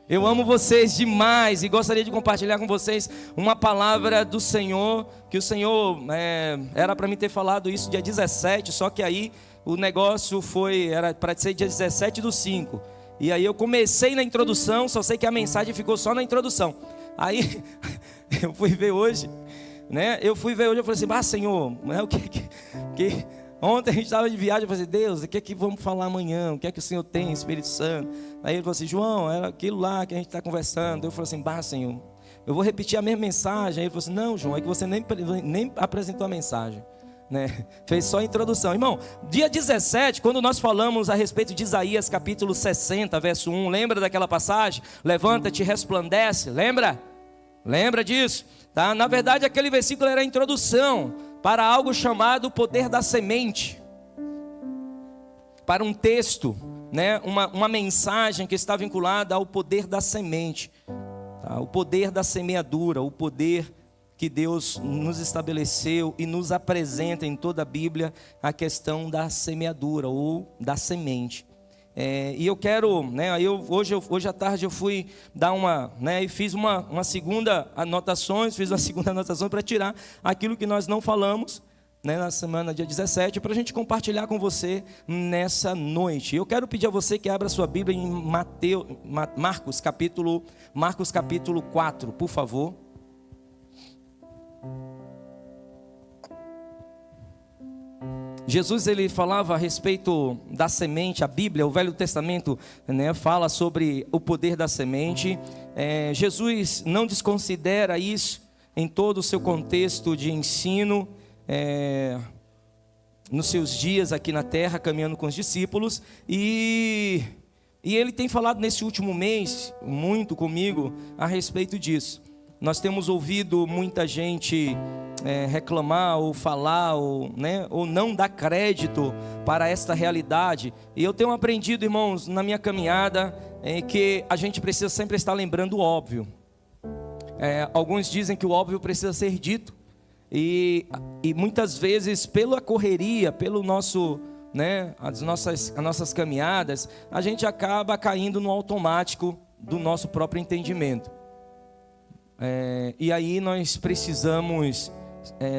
Eu amo vocês demais e gostaria de compartilhar com vocês uma palavra do Senhor, que o Senhor era para mim ter falado isso dia 17, só que aí o negócio era para ser dia 17/5. E aí eu comecei na introdução, só sei que a mensagem ficou só na introdução. Aí eu fui ver hoje, né? Eu falei assim, Senhor, o que ontem a gente estava de viagem, eu falei assim, Deus, o que é que vamos falar amanhã? O que é que o Senhor tem, Espírito Santo? Aí ele falou assim, João, era aquilo lá que a gente está conversando. Eu falei assim, Senhor, eu vou repetir a mesma mensagem. Aí ele falou assim, não, João, é que você nem apresentou a mensagem, né? Fez só a introdução. Irmão, dia 17, quando nós falamos a respeito de Isaías capítulo 60, verso 1, lembra daquela passagem? Levanta-te e resplandece, lembra? Lembra disso? Tá? Na verdade, aquele versículo era a introdução para algo chamado o poder da semente, para um texto, né? uma mensagem que está vinculada ao poder da semente, tá? O poder da semeadura, o poder que Deus nos estabeleceu e nos apresenta em toda a Bíblia, a questão da semeadura ou da semente. E eu quero, né, hoje à tarde eu fui dar e fiz uma segunda anotação para tirar aquilo que nós não falamos, né, na semana dia 17, para a gente compartilhar com você nessa noite. Eu quero pedir a você que abra sua Bíblia em Marcos capítulo 4, por favor. Jesus, ele falava a respeito da semente. A Bíblia, o Velho Testamento, né, fala sobre o poder da semente. Jesus não desconsidera isso em todo o seu contexto de ensino, nos seus dias aqui na terra, caminhando com os discípulos. E ele tem falado nesse último mês muito comigo a respeito disso. Nós temos ouvido muita gente reclamar ou falar ou não dar crédito para esta realidade. E eu tenho aprendido, irmãos, na minha caminhada, que a gente precisa sempre estar lembrando o óbvio. Alguns dizem que o óbvio precisa ser dito. E muitas vezes, pela correria, pelo nosso, as nossas caminhadas, a gente acaba caindo no automático do nosso próprio entendimento. E aí nós precisamos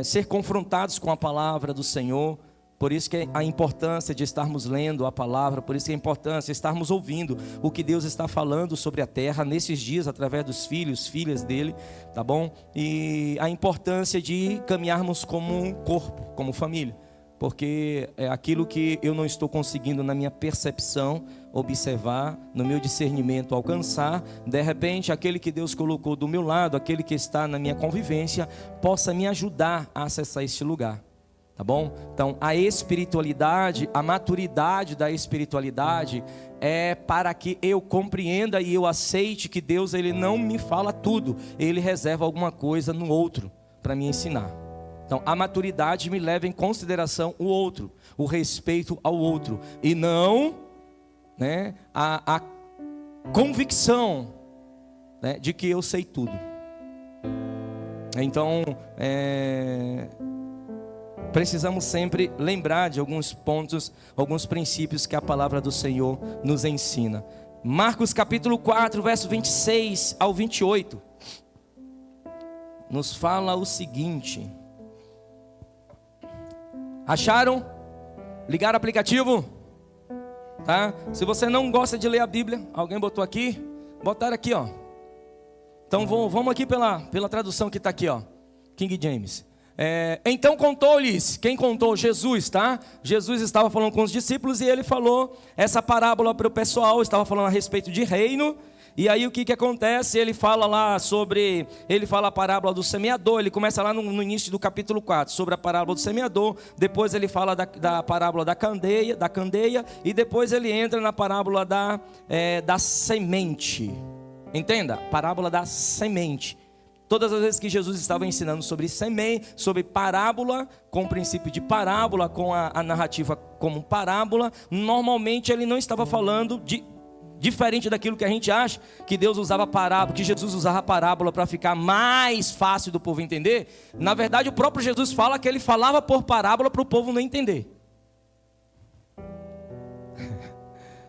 ser confrontados com a palavra do Senhor. Por isso que a importância de estarmos lendo a palavra, por isso que a importância de estarmos ouvindo o que Deus está falando sobre a terra nesses dias, através dos filhas dele, tá bom? E a importância de caminharmos como um corpo, como família, porque é aquilo que eu não estou conseguindo na minha percepção observar, no meu discernimento alcançar, de repente aquele que Deus colocou do meu lado, aquele que está na minha convivência, possa me ajudar a acessar este lugar, tá bom? Então a espiritualidade, a maturidade da espiritualidade é para que eu compreenda e eu aceite que Deus, ele não me fala tudo, ele reserva alguma coisa no outro para me ensinar. Então a maturidade me leva em consideração o outro, o respeito ao outro, e não a convicção, de que eu sei tudo. Então precisamos sempre lembrar de alguns pontos, alguns princípios que a palavra do Senhor nos ensina. Marcos capítulo 4, verso 26 ao 28 nos fala o seguinte. Acharam? Ligaram o aplicativo? Tá? Se você não gosta de ler a Bíblia, alguém botou aqui? Botaram aqui, ó. Então vamos aqui pela tradução que está aqui, ó, King James. Então contou-lhes, quem contou? Jesus, tá? Jesus estava falando com os discípulos e ele falou essa parábola para o pessoal, estava falando a respeito de reino. E aí o que acontece? Ele fala a parábola do semeador. Ele começa lá no início do capítulo 4, sobre a parábola do semeador. Depois ele fala da parábola da candeia, e depois ele entra na parábola da semente. Entenda, parábola da semente. Todas as vezes que Jesus estava ensinando sobre semente, sobre parábola, com o princípio de parábola, com a narrativa como parábola, normalmente ele não estava falando diferente daquilo que a gente acha, que Deus usava parábola, que Jesus usava parábola para ficar mais fácil do povo entender. Na verdade, o próprio Jesus fala que ele falava por parábola para o povo não entender.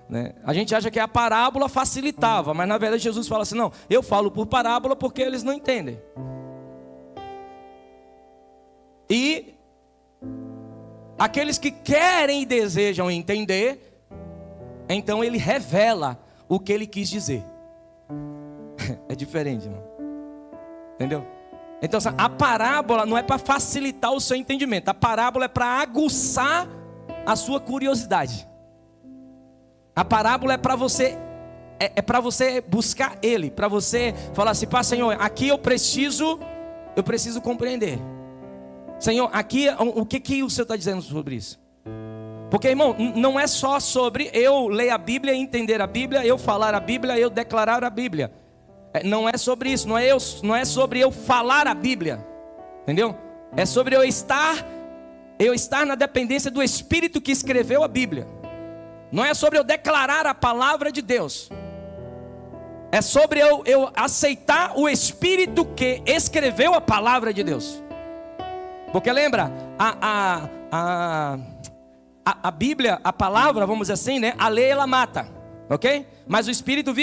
né? A gente acha que a parábola facilitava, mas na verdade Jesus fala assim, não, eu falo por parábola porque eles não entendem. E aqueles que querem e desejam entender, então ele revela o que ele quis dizer. É diferente, irmão. Entendeu? Então a parábola não é para facilitar o seu entendimento. A parábola é para aguçar a sua curiosidade. A parábola é para você para você buscar ele, para você falar assim, pá, Senhor, aqui eu preciso compreender. Senhor, aqui o que o Senhor está dizendo sobre isso? Porque, irmão, não é só sobre eu ler a Bíblia, entender a Bíblia, eu falar a Bíblia, eu declarar a Bíblia. Não é sobre isso, não é sobre eu falar a Bíblia, entendeu? É sobre eu estar na dependência do Espírito que escreveu a Bíblia. Não é sobre eu declarar a palavra de Deus. É sobre eu aceitar o Espírito que escreveu a palavra de Deus. Porque lembra, a Bíblia, a palavra, vamos dizer assim, né? A lei ela mata, ok? Mas o Espírito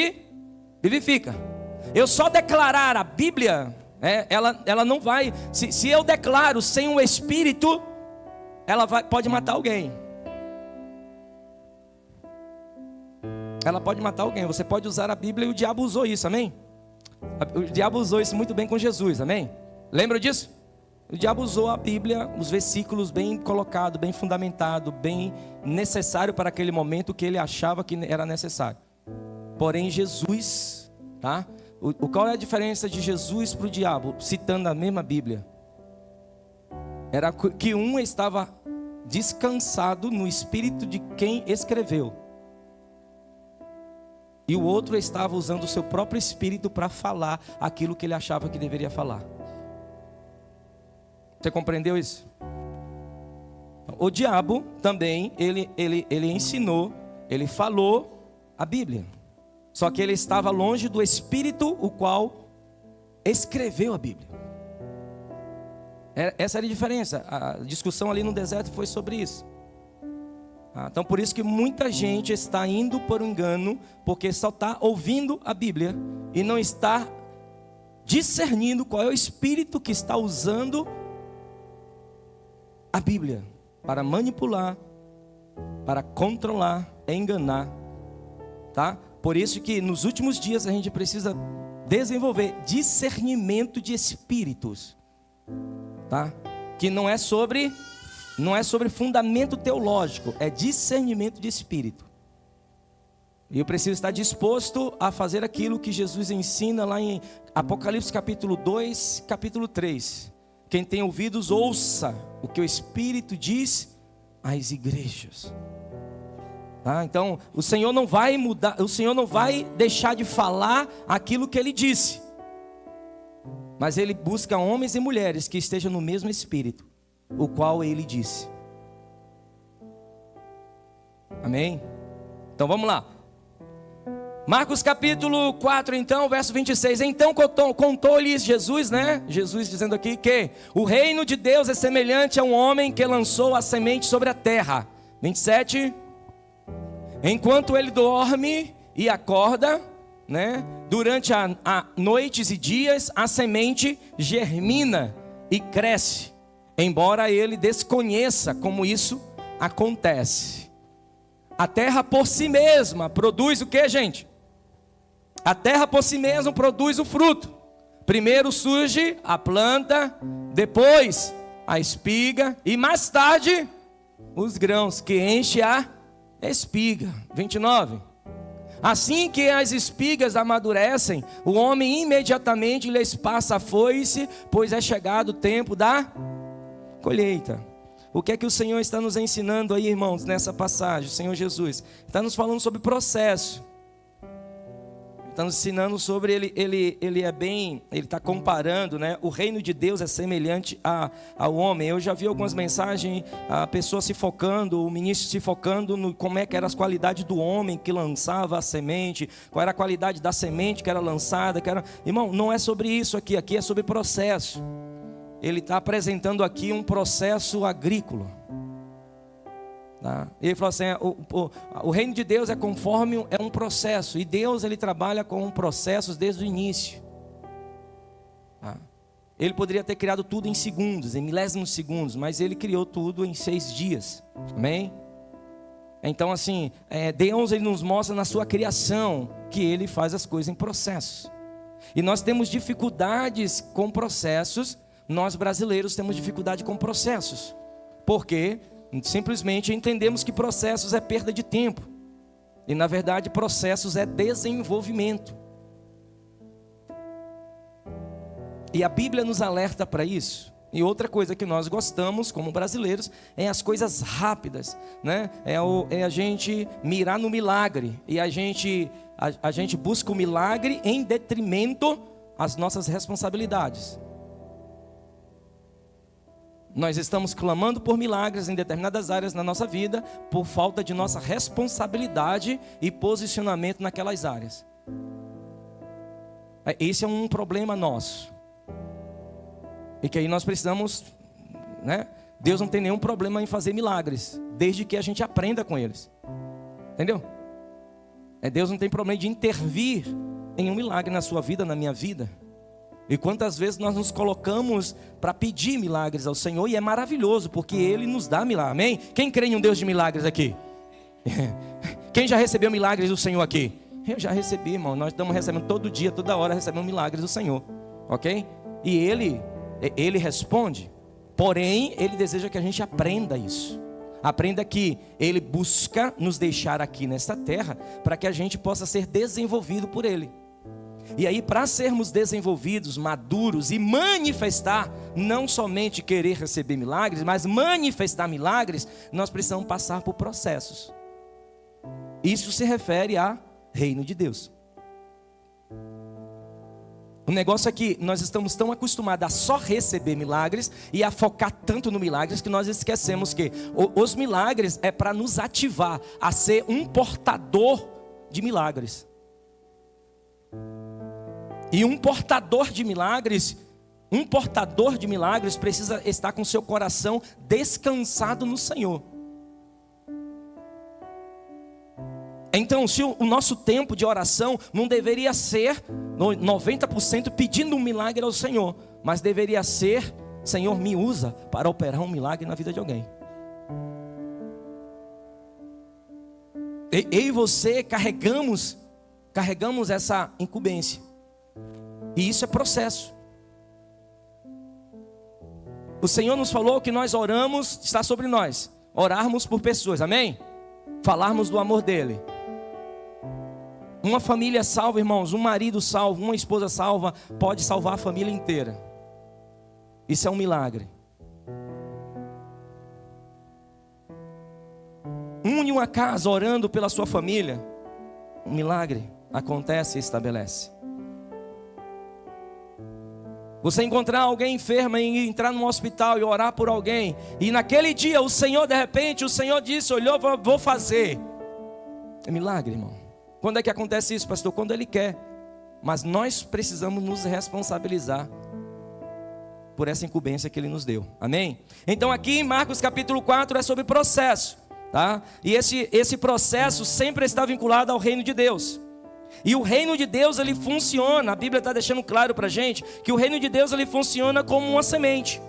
vivifica. Eu só declarar a Bíblia, ela não vai. Se eu declaro sem o Espírito, pode matar alguém. Ela pode matar alguém. Você pode usar a Bíblia e o diabo usou isso, amém? O diabo usou isso muito bem com Jesus, amém? Lembra disso? O diabo usou a Bíblia, os versículos bem colocados, bem fundamentado, bem necessário para aquele momento que ele achava que era necessário. Porém Jesus, tá? Qual é a diferença de Jesus para o diabo? Citando a mesma Bíblia. Era que um estava descansado no espírito de quem escreveu. E o outro estava usando o seu próprio espírito para falar aquilo que ele achava que deveria falar. Você compreendeu isso? O diabo também, ele ensinou, ele falou a Bíblia. Só que ele estava longe do Espírito, o qual escreveu a Bíblia. Essa era a diferença. A discussão ali no deserto foi sobre isso. Então por isso que muita gente está indo por um engano, porque só está ouvindo a Bíblia e não está discernindo qual é o Espírito que está usando a Bíblia para manipular, para controlar, enganar, tá? Por isso que nos últimos dias a gente precisa desenvolver discernimento de espíritos, tá? Que não é sobre fundamento teológico, é discernimento de espírito. E eu preciso estar disposto a fazer aquilo que Jesus ensina lá em Apocalipse capítulo 2, capítulo 3. Quem tem ouvidos, ouça o que o Espírito diz às igrejas. Tá? Então, o Senhor não vai mudar, o Senhor não vai deixar de falar aquilo que Ele disse. Mas Ele busca homens e mulheres que estejam no mesmo Espírito, o qual Ele disse. Amém? Então vamos lá. Marcos capítulo 4 então, verso 26. Então contou-lhes Jesus, né? Jesus dizendo aqui que o reino de Deus é semelhante a um homem que lançou a semente sobre a terra. 27. Enquanto ele dorme e acorda, né? Durante a noites e dias, a semente germina e cresce, embora ele desconheça como isso acontece. A terra por si mesma produz o que, gente? A terra por si mesma produz o fruto. Primeiro surge a planta, depois a espiga e mais tarde os grãos que enche a espiga. 29. Assim que as espigas amadurecem, o homem imediatamente lhes passa a foice, pois é chegado o tempo da colheita. O que é que o Senhor está nos ensinando aí, irmãos, nessa passagem? O Senhor Jesus está nos falando sobre processo. Está nos ensinando sobre ele está comparando, né? O reino de Deus é semelhante ao homem. Eu já vi algumas mensagens, a pessoa se focando, o ministro se focando no como é que eram as qualidades do homem que lançava a semente, qual era a qualidade da semente que era lançada, Irmão, não é sobre isso aqui é sobre processo. Ele está apresentando aqui um processo agrícola. Tá? Ele falou assim, o reino de Deus é conforme um processo. E Deus, ele trabalha com processos desde o início. Tá? Ele poderia ter criado tudo em segundos, em milésimos de segundos, mas ele criou tudo em 6 dias. Amém? Então assim, Deus, ele nos mostra na sua criação que ele faz as coisas em processos. E nós temos dificuldades com processos. Nós brasileiros temos dificuldade com processos. Por quê? Simplesmente entendemos que processos é perda de tempo. E na verdade processos é desenvolvimento. E a Bíblia nos alerta para isso. E outra coisa que nós gostamos como brasileiros é as coisas rápidas, né? É a gente mirar no milagre. E a gente busca o milagre em detrimento às nossas responsabilidades. Nós estamos clamando por milagres em determinadas áreas na nossa vida por falta de nossa responsabilidade e posicionamento naquelas áreas. Esse é um problema nosso. E que aí nós precisamos, né? Deus não tem nenhum problema em fazer milagres, desde que a gente aprenda com eles. Entendeu? Deus não tem problema de intervir em um milagre na sua vida, na minha vida. E quantas vezes nós nos colocamos para pedir milagres ao Senhor, e é maravilhoso, porque Ele nos dá milagres, amém? Quem crê em um Deus de milagres aqui? Quem já recebeu milagres do Senhor aqui? Eu já recebi, irmão, nós estamos recebendo todo dia, toda hora recebendo milagres do Senhor, ok? E Ele responde, porém Ele deseja que a gente aprenda isso. Aprenda que Ele busca nos deixar aqui nesta terra, para que a gente possa ser desenvolvido por Ele. E aí, para sermos desenvolvidos, maduros e manifestar, não somente querer receber milagres, mas manifestar milagres, nós precisamos passar por processos. Isso se refere a reino de Deus. O negócio é que nós estamos tão acostumados a só receber milagres e a focar tanto no milagres que nós esquecemos que os milagres é para nos ativar a ser um portador de milagres. E um portador de milagres precisa estar com seu coração descansado no Senhor. Então, se o nosso tempo de oração não deveria ser 90% pedindo um milagre ao Senhor, mas deveria ser: Senhor, me usa para operar um milagre na vida de alguém. Eu e você carregamos essa incumbência. E isso é processo. O Senhor nos falou que nós oramos, está sobre nós, orarmos por pessoas, amém? Falarmos do amor dele. Uma família salva, irmãos, um marido salvo, uma esposa salva, pode salvar a família inteira. Isso é um milagre. Une uma casa orando pela sua família, um milagre acontece e estabelece. Você encontrar alguém enfermo e entrar num hospital e orar por alguém, e naquele dia o Senhor, de repente, o Senhor disse, olhou, vou fazer. É milagre, irmão. Quando é que acontece isso, pastor? Quando Ele quer. Mas nós precisamos nos responsabilizar por essa incumbência que Ele nos deu. Amém? Então aqui em Marcos capítulo 4 é sobre processo, tá? E esse processo sempre está vinculado ao reino de Deus. E o reino de Deus, ele funciona, a Bíblia está deixando claro para a gente, que o reino de Deus, ele funciona como uma semente.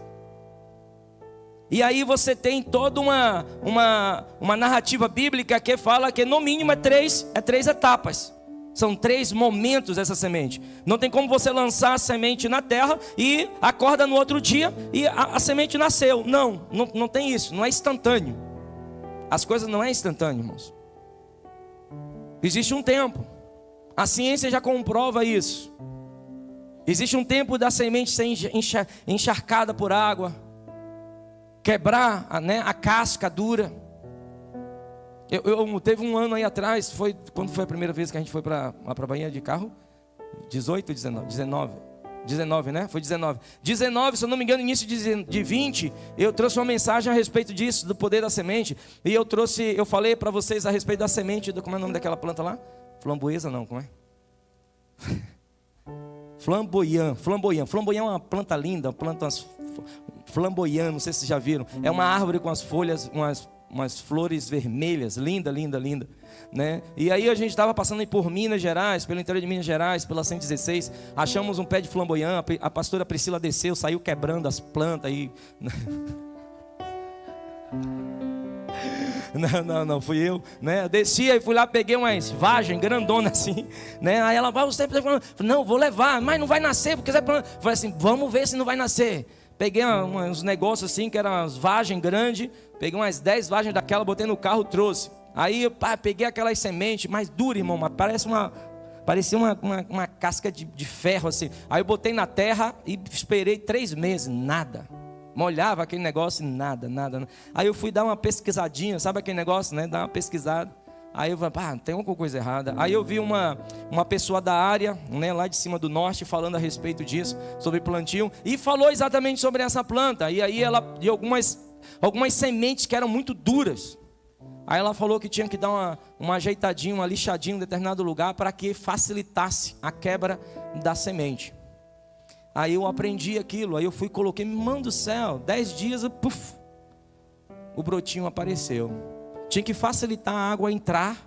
E aí você tem toda uma narrativa bíblica que fala que no mínimo é três etapas. São 3 momentos essa semente. Não tem como você lançar a semente na terra e acorda no outro dia e a semente nasceu. Não tem isso, não é instantâneo. As coisas não é instantâneo, irmãos. Existe um tempo. A ciência já comprova isso. Existe um tempo da semente ser encharcada por água, quebrar a casca dura. Teve um ano aí atrás, quando foi a primeira vez que a gente foi para a Bahia de carro? 18 ou 19? 19, né? Foi 19. 19, se eu não me engano, início de 20, eu trouxe uma mensagem a respeito disso, do poder da semente. E eu falei para vocês a respeito da semente, como é o nome daquela planta lá? Flamboesa não, como é? Flamboyant. Flamboyant é uma planta linda, uma planta flamboyant, não sei se vocês já viram. É uma árvore com as folhas, umas flores vermelhas, linda, linda, linda, né? E aí a gente estava passando aí por Minas Gerais, pelo interior de Minas Gerais, pela 116, achamos um pé de flamboyant, a pastora Priscila desceu, saiu quebrando as plantas aí. Não, fui eu, né? Eu desci e fui lá, peguei umas vagens grandona assim, né? Aí ela vai, você falando, não, vou levar, mas não vai nascer, porque falei assim, vamos ver se não vai nascer. Peguei uns negócios assim, que eram umas vagens grandes, peguei umas 10 vagens daquela, botei no carro, trouxe. Aí, peguei aquelas sementes, mais duras, irmão, mas parecia uma casca de ferro assim. Aí eu botei na terra e esperei 3 meses, nada. Molhava aquele negócio e nada. Aí eu fui dar uma pesquisadinha, sabe aquele negócio, né? Dar uma pesquisada. Aí eu falei, tem alguma coisa errada. Aí eu vi uma pessoa da área, né, lá de cima do norte, falando a respeito disso, sobre plantio, e falou exatamente sobre essa planta. E aí ela deu algumas sementes que eram muito duras. Aí ela falou que tinha que dar uma ajeitadinha, uma lixadinha em determinado lugar para que facilitasse a quebra da semente. Aí eu aprendi aquilo, aí eu fui, coloquei, mão do céu, 10 dias, o brotinho apareceu. Tinha que facilitar a água entrar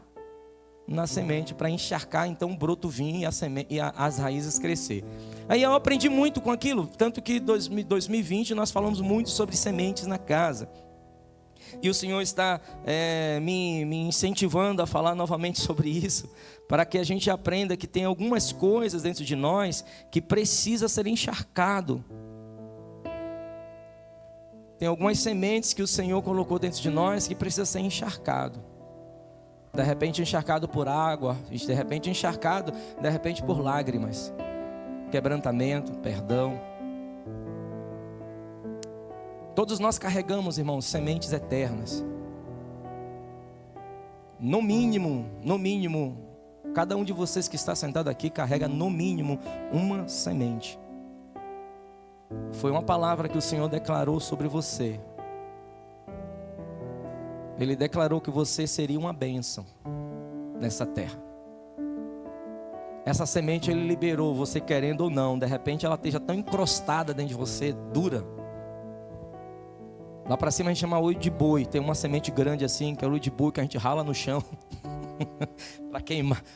na semente para encharcar, então o broto vir e as raízes crescer. Aí eu aprendi muito com aquilo, tanto que em 2020 nós falamos muito sobre sementes na casa. E o Senhor está me incentivando a falar novamente sobre isso, para que a gente aprenda que tem algumas coisas dentro de nós que precisa ser encharcado. Tem algumas sementes que o Senhor colocou dentro de nós que precisa ser encharcado. De repente encharcado por água, de repente encharcado, de repente por lágrimas, quebrantamento, perdão. Todos nós carregamos, irmãos, sementes eternas. No mínimo, cada um de vocês que está sentado aqui carrega no mínimo uma semente. Foi uma palavra que o Senhor declarou sobre você. Ele declarou que você seria uma bênção nessa terra. Essa semente Ele liberou, você querendo ou não. De repente ela esteja tão encrostada dentro de você, dura. Lá para cima a gente chama olho de boi. Tem uma semente grande assim, que é o olho de boi, que a gente rala no chão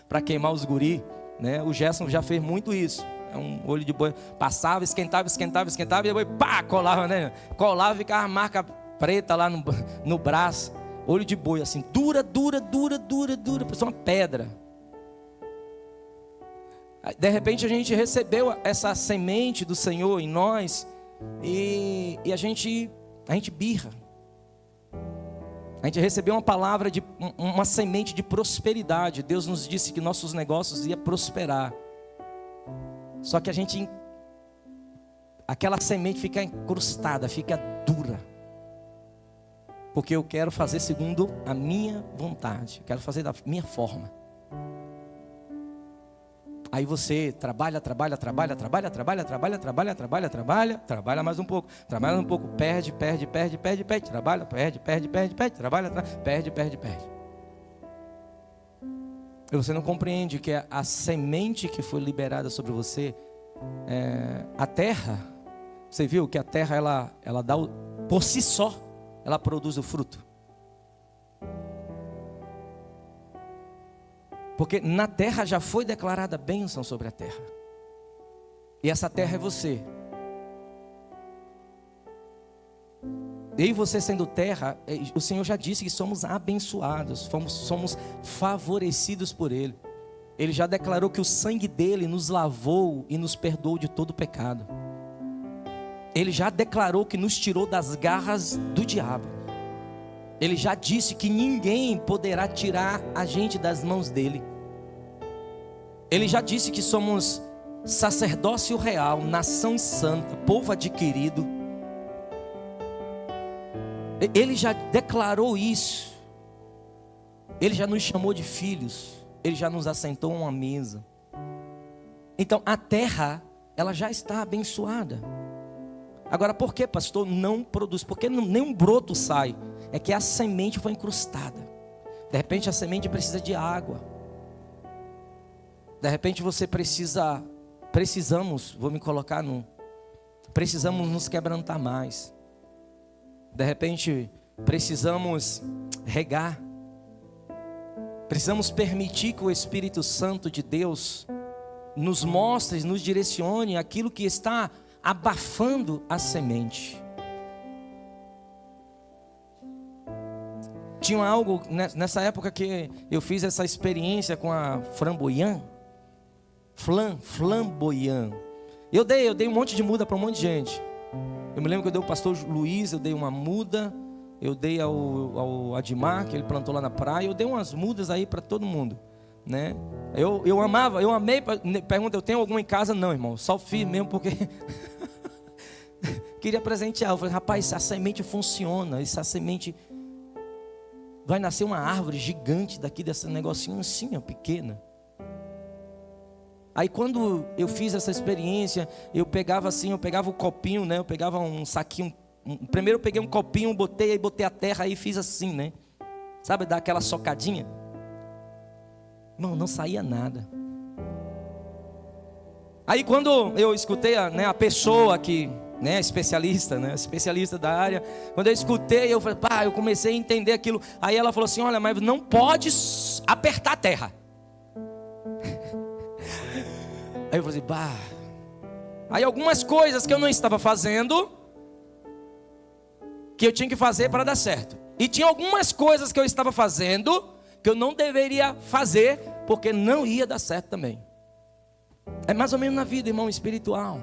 para queimar os guri, né? O Gerson já fez muito isso. É um olho de boi, passava, esquentava, e depois pá, colava, né? Colava e ficava a marca preta lá no braço. Olho de boi, assim, dura, parece uma pedra. De repente a gente recebeu essa semente do Senhor em nós e a gente birra. A gente recebeu uma palavra, uma semente de prosperidade. Deus nos disse que nossos negócios iam prosperar. Só que aquela semente fica encrustada, fica dura. Porque eu quero fazer segundo a minha vontade. Eu quero fazer da minha forma. Aí você trabalha mais um pouco, perde, trabalha, perde. E você não compreende que a semente que foi liberada sobre você, a terra, você viu que a terra ela dá, por si só, ela produz o fruto. Porque na terra já foi declarada bênção sobre a terra. E essa terra é você. E você sendo terra, o Senhor já disse que somos abençoados, somos favorecidos por Ele. Ele já declarou que o sangue dele nos lavou e nos perdoou de todo pecado. Ele já declarou que nos tirou das garras do diabo. Ele já disse que ninguém poderá tirar a gente das mãos dele. Ele já disse que somos sacerdócio real, nação santa, povo adquirido. Ele já declarou isso. Ele já nos chamou de filhos. Ele já nos assentou a uma mesa. Então a terra, ela já está abençoada. Agora por que, pastor, não produz? Porque nenhum broto sai. É que a semente foi incrustada. De repente a semente precisa de água. De repente você precisamos nos quebrantar mais. De repente precisamos regar. Precisamos permitir que o Espírito Santo de Deus nos mostre, nos direcione aquilo que está abafando a semente. Tinha algo nessa época que eu fiz essa experiência com a flamboyant. Eu dei um monte de muda para um monte de gente. Eu me lembro que eu dei ao pastor Luiz, eu dei uma muda. Eu dei ao Admar, que ele plantou lá na praia. Eu dei umas mudas aí para todo mundo, né? Eu amei. Pergunta, eu tenho alguma em casa? Não, irmão, só fiz mesmo porque queria presentear. Eu falei, rapaz, essa semente funciona. Essa semente vai nascer uma árvore gigante daqui desse negocinho assim, ó, pequena. Aí quando eu fiz essa experiência, eu pegava o copinho, né? Eu pegava um saquinho. Primeiro eu peguei um copinho, botei a terra aí, fiz assim, né? Sabe, dar aquela socadinha. Irmão, não saía nada. Aí quando eu escutei a pessoa que, né, especialista da área, quando eu escutei, eu falei, pá, eu comecei a entender aquilo. Aí ela falou assim, olha, mas não pode apertar a terra. Aí eu falei, bah. Aí algumas coisas que eu não estava fazendo, que eu tinha que fazer para dar certo. E tinha algumas coisas que eu estava fazendo que eu não deveria fazer, porque não ia dar certo também. É mais ou menos na vida, irmão, espiritual.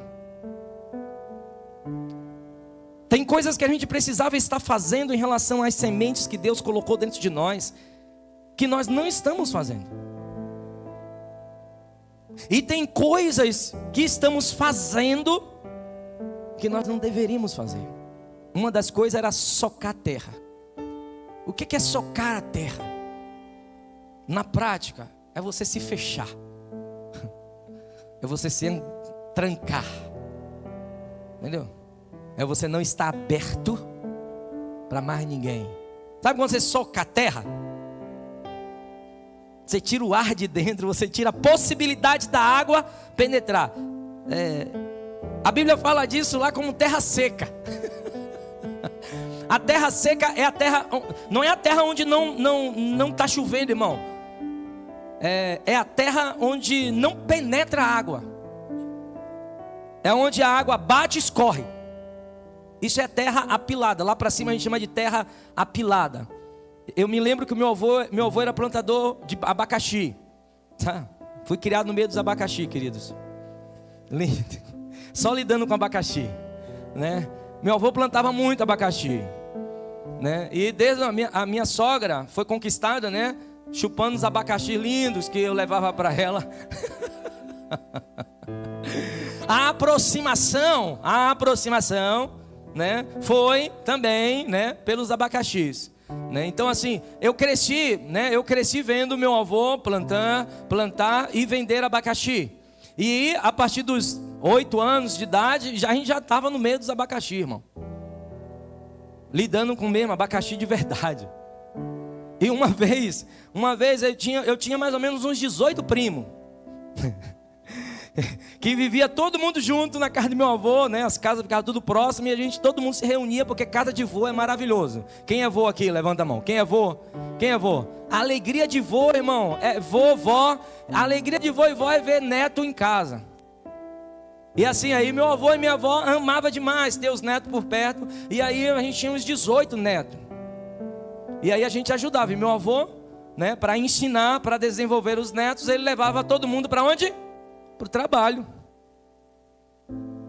Tem coisas que a gente precisava estar fazendo em relação às sementes que Deus colocou dentro de nós, que nós não estamos fazendo. E tem coisas que estamos fazendo que nós não deveríamos fazer. Uma das coisas era socar a terra. O que é socar a terra? Na prática, é você se fechar. É você se trancar. Entendeu? É você não estar aberto para mais ninguém. Sabe quando você soca a terra? Você tira o ar de dentro, você tira a possibilidade da água penetrar. A Bíblia fala disso lá como terra seca. A terra seca é a terra, não é a terra onde não está chovendo, irmão. É a terra onde não penetra a água. É onde a água bate e escorre. Isso é terra apilada. Lá para cima a gente chama de terra apilada. Eu me lembro que meu avô era plantador de abacaxi. Tá? Fui criado no meio dos abacaxi, queridos. Lindo. Só lidando com abacaxi, né? Meu avô plantava muito abacaxi, né? E desde a minha sogra foi conquistada, né? Chupando os abacaxi lindos que eu levava para ela. A aproximação, né? Foi também, né? Pelos abacaxis, né? Então assim, eu cresci, né? Eu cresci vendo meu avô plantar e vender abacaxi. E a partir dos 8 anos de idade, a gente já estava no meio dos abacaxi, irmão. Lidando com o mesmo abacaxi de verdade. E uma vez eu tinha mais ou menos uns 18 primos. Que vivia todo mundo junto na casa do meu avô, né? As casas ficavam tudo próximo e todo mundo se reunia, porque casa de vô é maravilhoso. Quem é vô aqui? Levanta a mão. Quem é vô? Quem é vô? A alegria de vô, irmão, é vovó. A alegria de vô e vó é ver neto em casa. E assim aí, meu avô e minha avó amava demais ter os netos por perto. E aí a gente tinha uns 18 netos. E aí a gente ajudava. E meu avô, né, para ensinar, para desenvolver os netos, ele levava todo mundo para onde? Para o trabalho.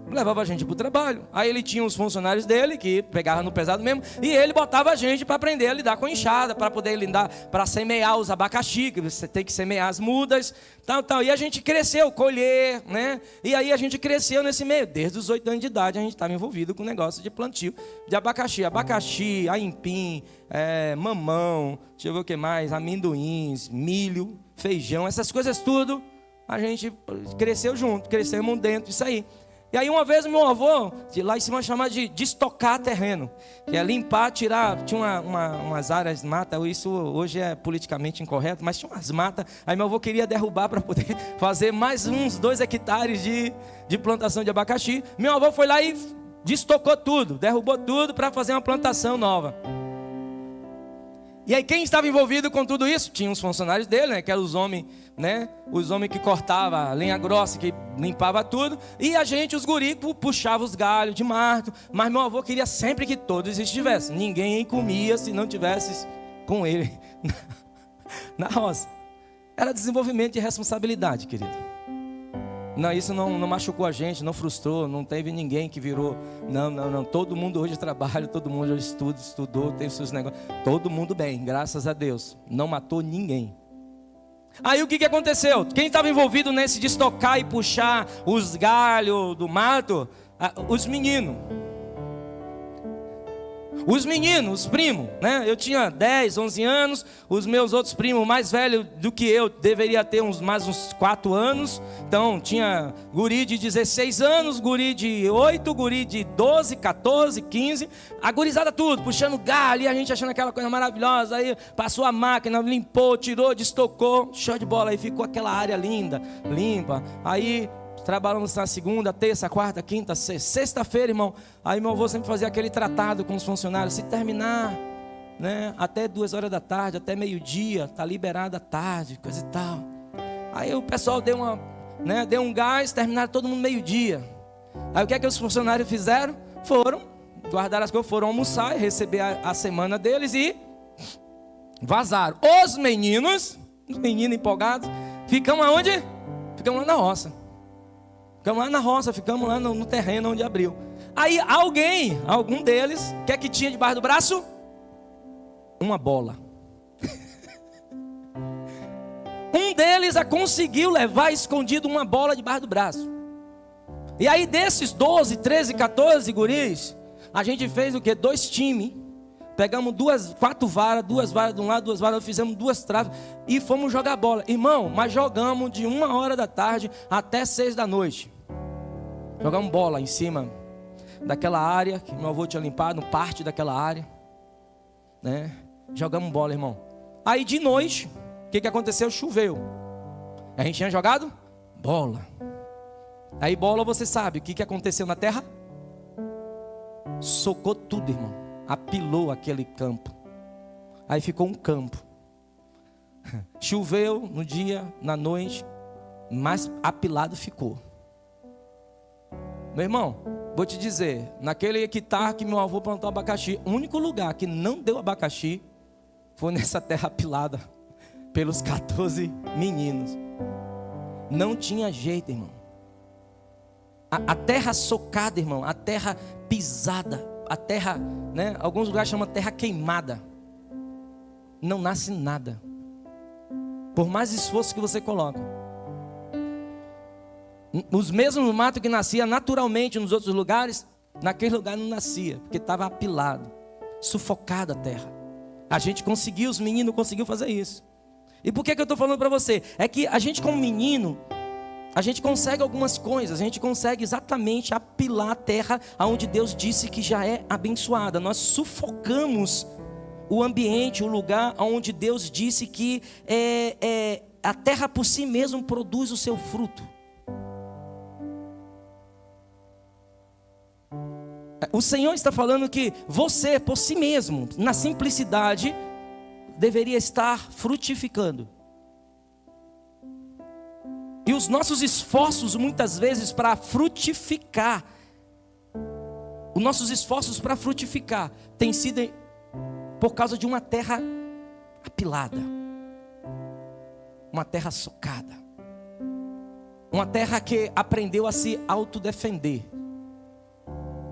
Levava a gente para o trabalho. Aí ele tinha os funcionários dele, que pegavam no pesado mesmo, e ele botava a gente para aprender a lidar com a enxada, para poder lidar, para semear os abacaxi, que você tem que semear as mudas, tal. E a gente cresceu, colher, né? E aí a gente cresceu nesse meio. Desde os 8 anos de idade a gente estava envolvido com o negócio de plantio de abacaxi. Abacaxi, aipim, mamão, deixa eu ver o que mais, amendoins, milho, feijão, essas coisas tudo. A gente cresceu junto, crescemos dentro disso aí. E aí uma vez o meu avô, lá em cima chama de destocar terreno, que é limpar, tirar, tinha umas áreas de mata, isso hoje é politicamente incorreto, mas tinha umas matas, aí meu avô queria derrubar para poder fazer mais uns 2 hectares de plantação de abacaxi. Meu avô foi lá e destocou tudo, derrubou tudo para fazer uma plantação nova. E aí quem estava envolvido com tudo isso? Tinha os funcionários dele, né? Que eram os homens, né? Os homens que cortavam a lenha grossa, que limpava tudo. E a gente, os guri, puxava os galhos de mato. Mas meu avô queria sempre que todos estivessem. Ninguém comia se não tivesse com ele na roça. Era desenvolvimento de responsabilidade, querido. Não, isso não machucou a gente, não frustrou, não teve ninguém que virou. Não. Todo mundo hoje trabalha, todo mundo hoje estudou, tem os seus negócios. Todo mundo bem, graças a Deus. Não matou ninguém. Aí o que aconteceu? Quem estava envolvido nesse de estocar e puxar os galhos do mato? Os meninos. Os meninos, os primos, né? Eu tinha 10, 11 anos. Os meus outros primos, mais velhos do que eu, deveria ter mais uns 4 anos. Então, tinha guri de 16 anos, guri de 8, guri de 12, 14, 15. A gurizada tudo, puxando galho, e a gente achando aquela coisa maravilhosa. Aí passou a máquina, limpou, tirou, destocou. Show de bola, aí ficou aquela área linda, limpa. Aí trabalhamos na segunda, terça, quarta, quinta, sexta-feira, irmão. Aí meu avô sempre fazia aquele tratado com os funcionários. Se terminar, né, até 2 horas da tarde, até meio-dia, tá liberado à tarde, coisa e tal. Aí o pessoal deu um gás, terminaram todo mundo meio-dia. Aí o que é que os funcionários fizeram? Foram, guardaram as coisas, foram almoçar e receber a semana deles e vazaram. Os meninos empolgados, ficamos aonde? Ficamos lá na roça. Ficamos lá na roça, ficamos lá no terreno onde abriu. Aí algum deles, o que é que tinha debaixo do braço? Uma bola. Um deles conseguiu levar escondido uma bola debaixo do braço. E aí desses 12, 13, 14 guris, a gente fez o quê? 2 times. Pegamos 4 varas, 2 varas de um lado, 2 varas do outro, fizemos 2 traves e fomos jogar bola. Irmão, mas jogamos de 1 hora da tarde até 6 da noite. Jogamos bola em cima daquela área que meu avô tinha limpado, parte daquela área, né? Jogamos bola, irmão. Aí de noite, o que aconteceu? Choveu. A gente tinha jogado bola. Aí bola, você sabe o que aconteceu na terra? Socou tudo, irmão. Apilou aquele campo. Aí ficou um campo. Choveu no dia, na noite, mas apilado ficou. Meu irmão, vou te dizer, naquele hectare que meu avô plantou abacaxi, o único lugar que não deu abacaxi foi nessa terra apilada pelos 14 meninos. Não tinha jeito, irmão. A terra socada, irmão, a terra pisada, a terra, né? Alguns lugares chamam terra queimada. Não nasce nada. Por mais esforço que você coloca. Os mesmos matos que nascia naturalmente nos outros lugares, naquele lugar não nascia, porque estava apilado, sufocada a terra. A gente conseguiu, os meninos conseguiu fazer isso. E por que eu estou falando para você? É que a gente como menino, a gente consegue algumas coisas, a gente consegue exatamente apilar a terra onde Deus disse que já é abençoada. Nós sufocamos o ambiente, o lugar onde Deus disse que a terra por si mesma produz o seu fruto. O Senhor está falando que você, por si mesmo, na simplicidade, deveria estar frutificando. E os nossos esforços, muitas vezes, para frutificar, os nossos esforços para frutificar, tem sido por causa de uma terra apilada, uma terra socada, uma terra que aprendeu a se autodefender,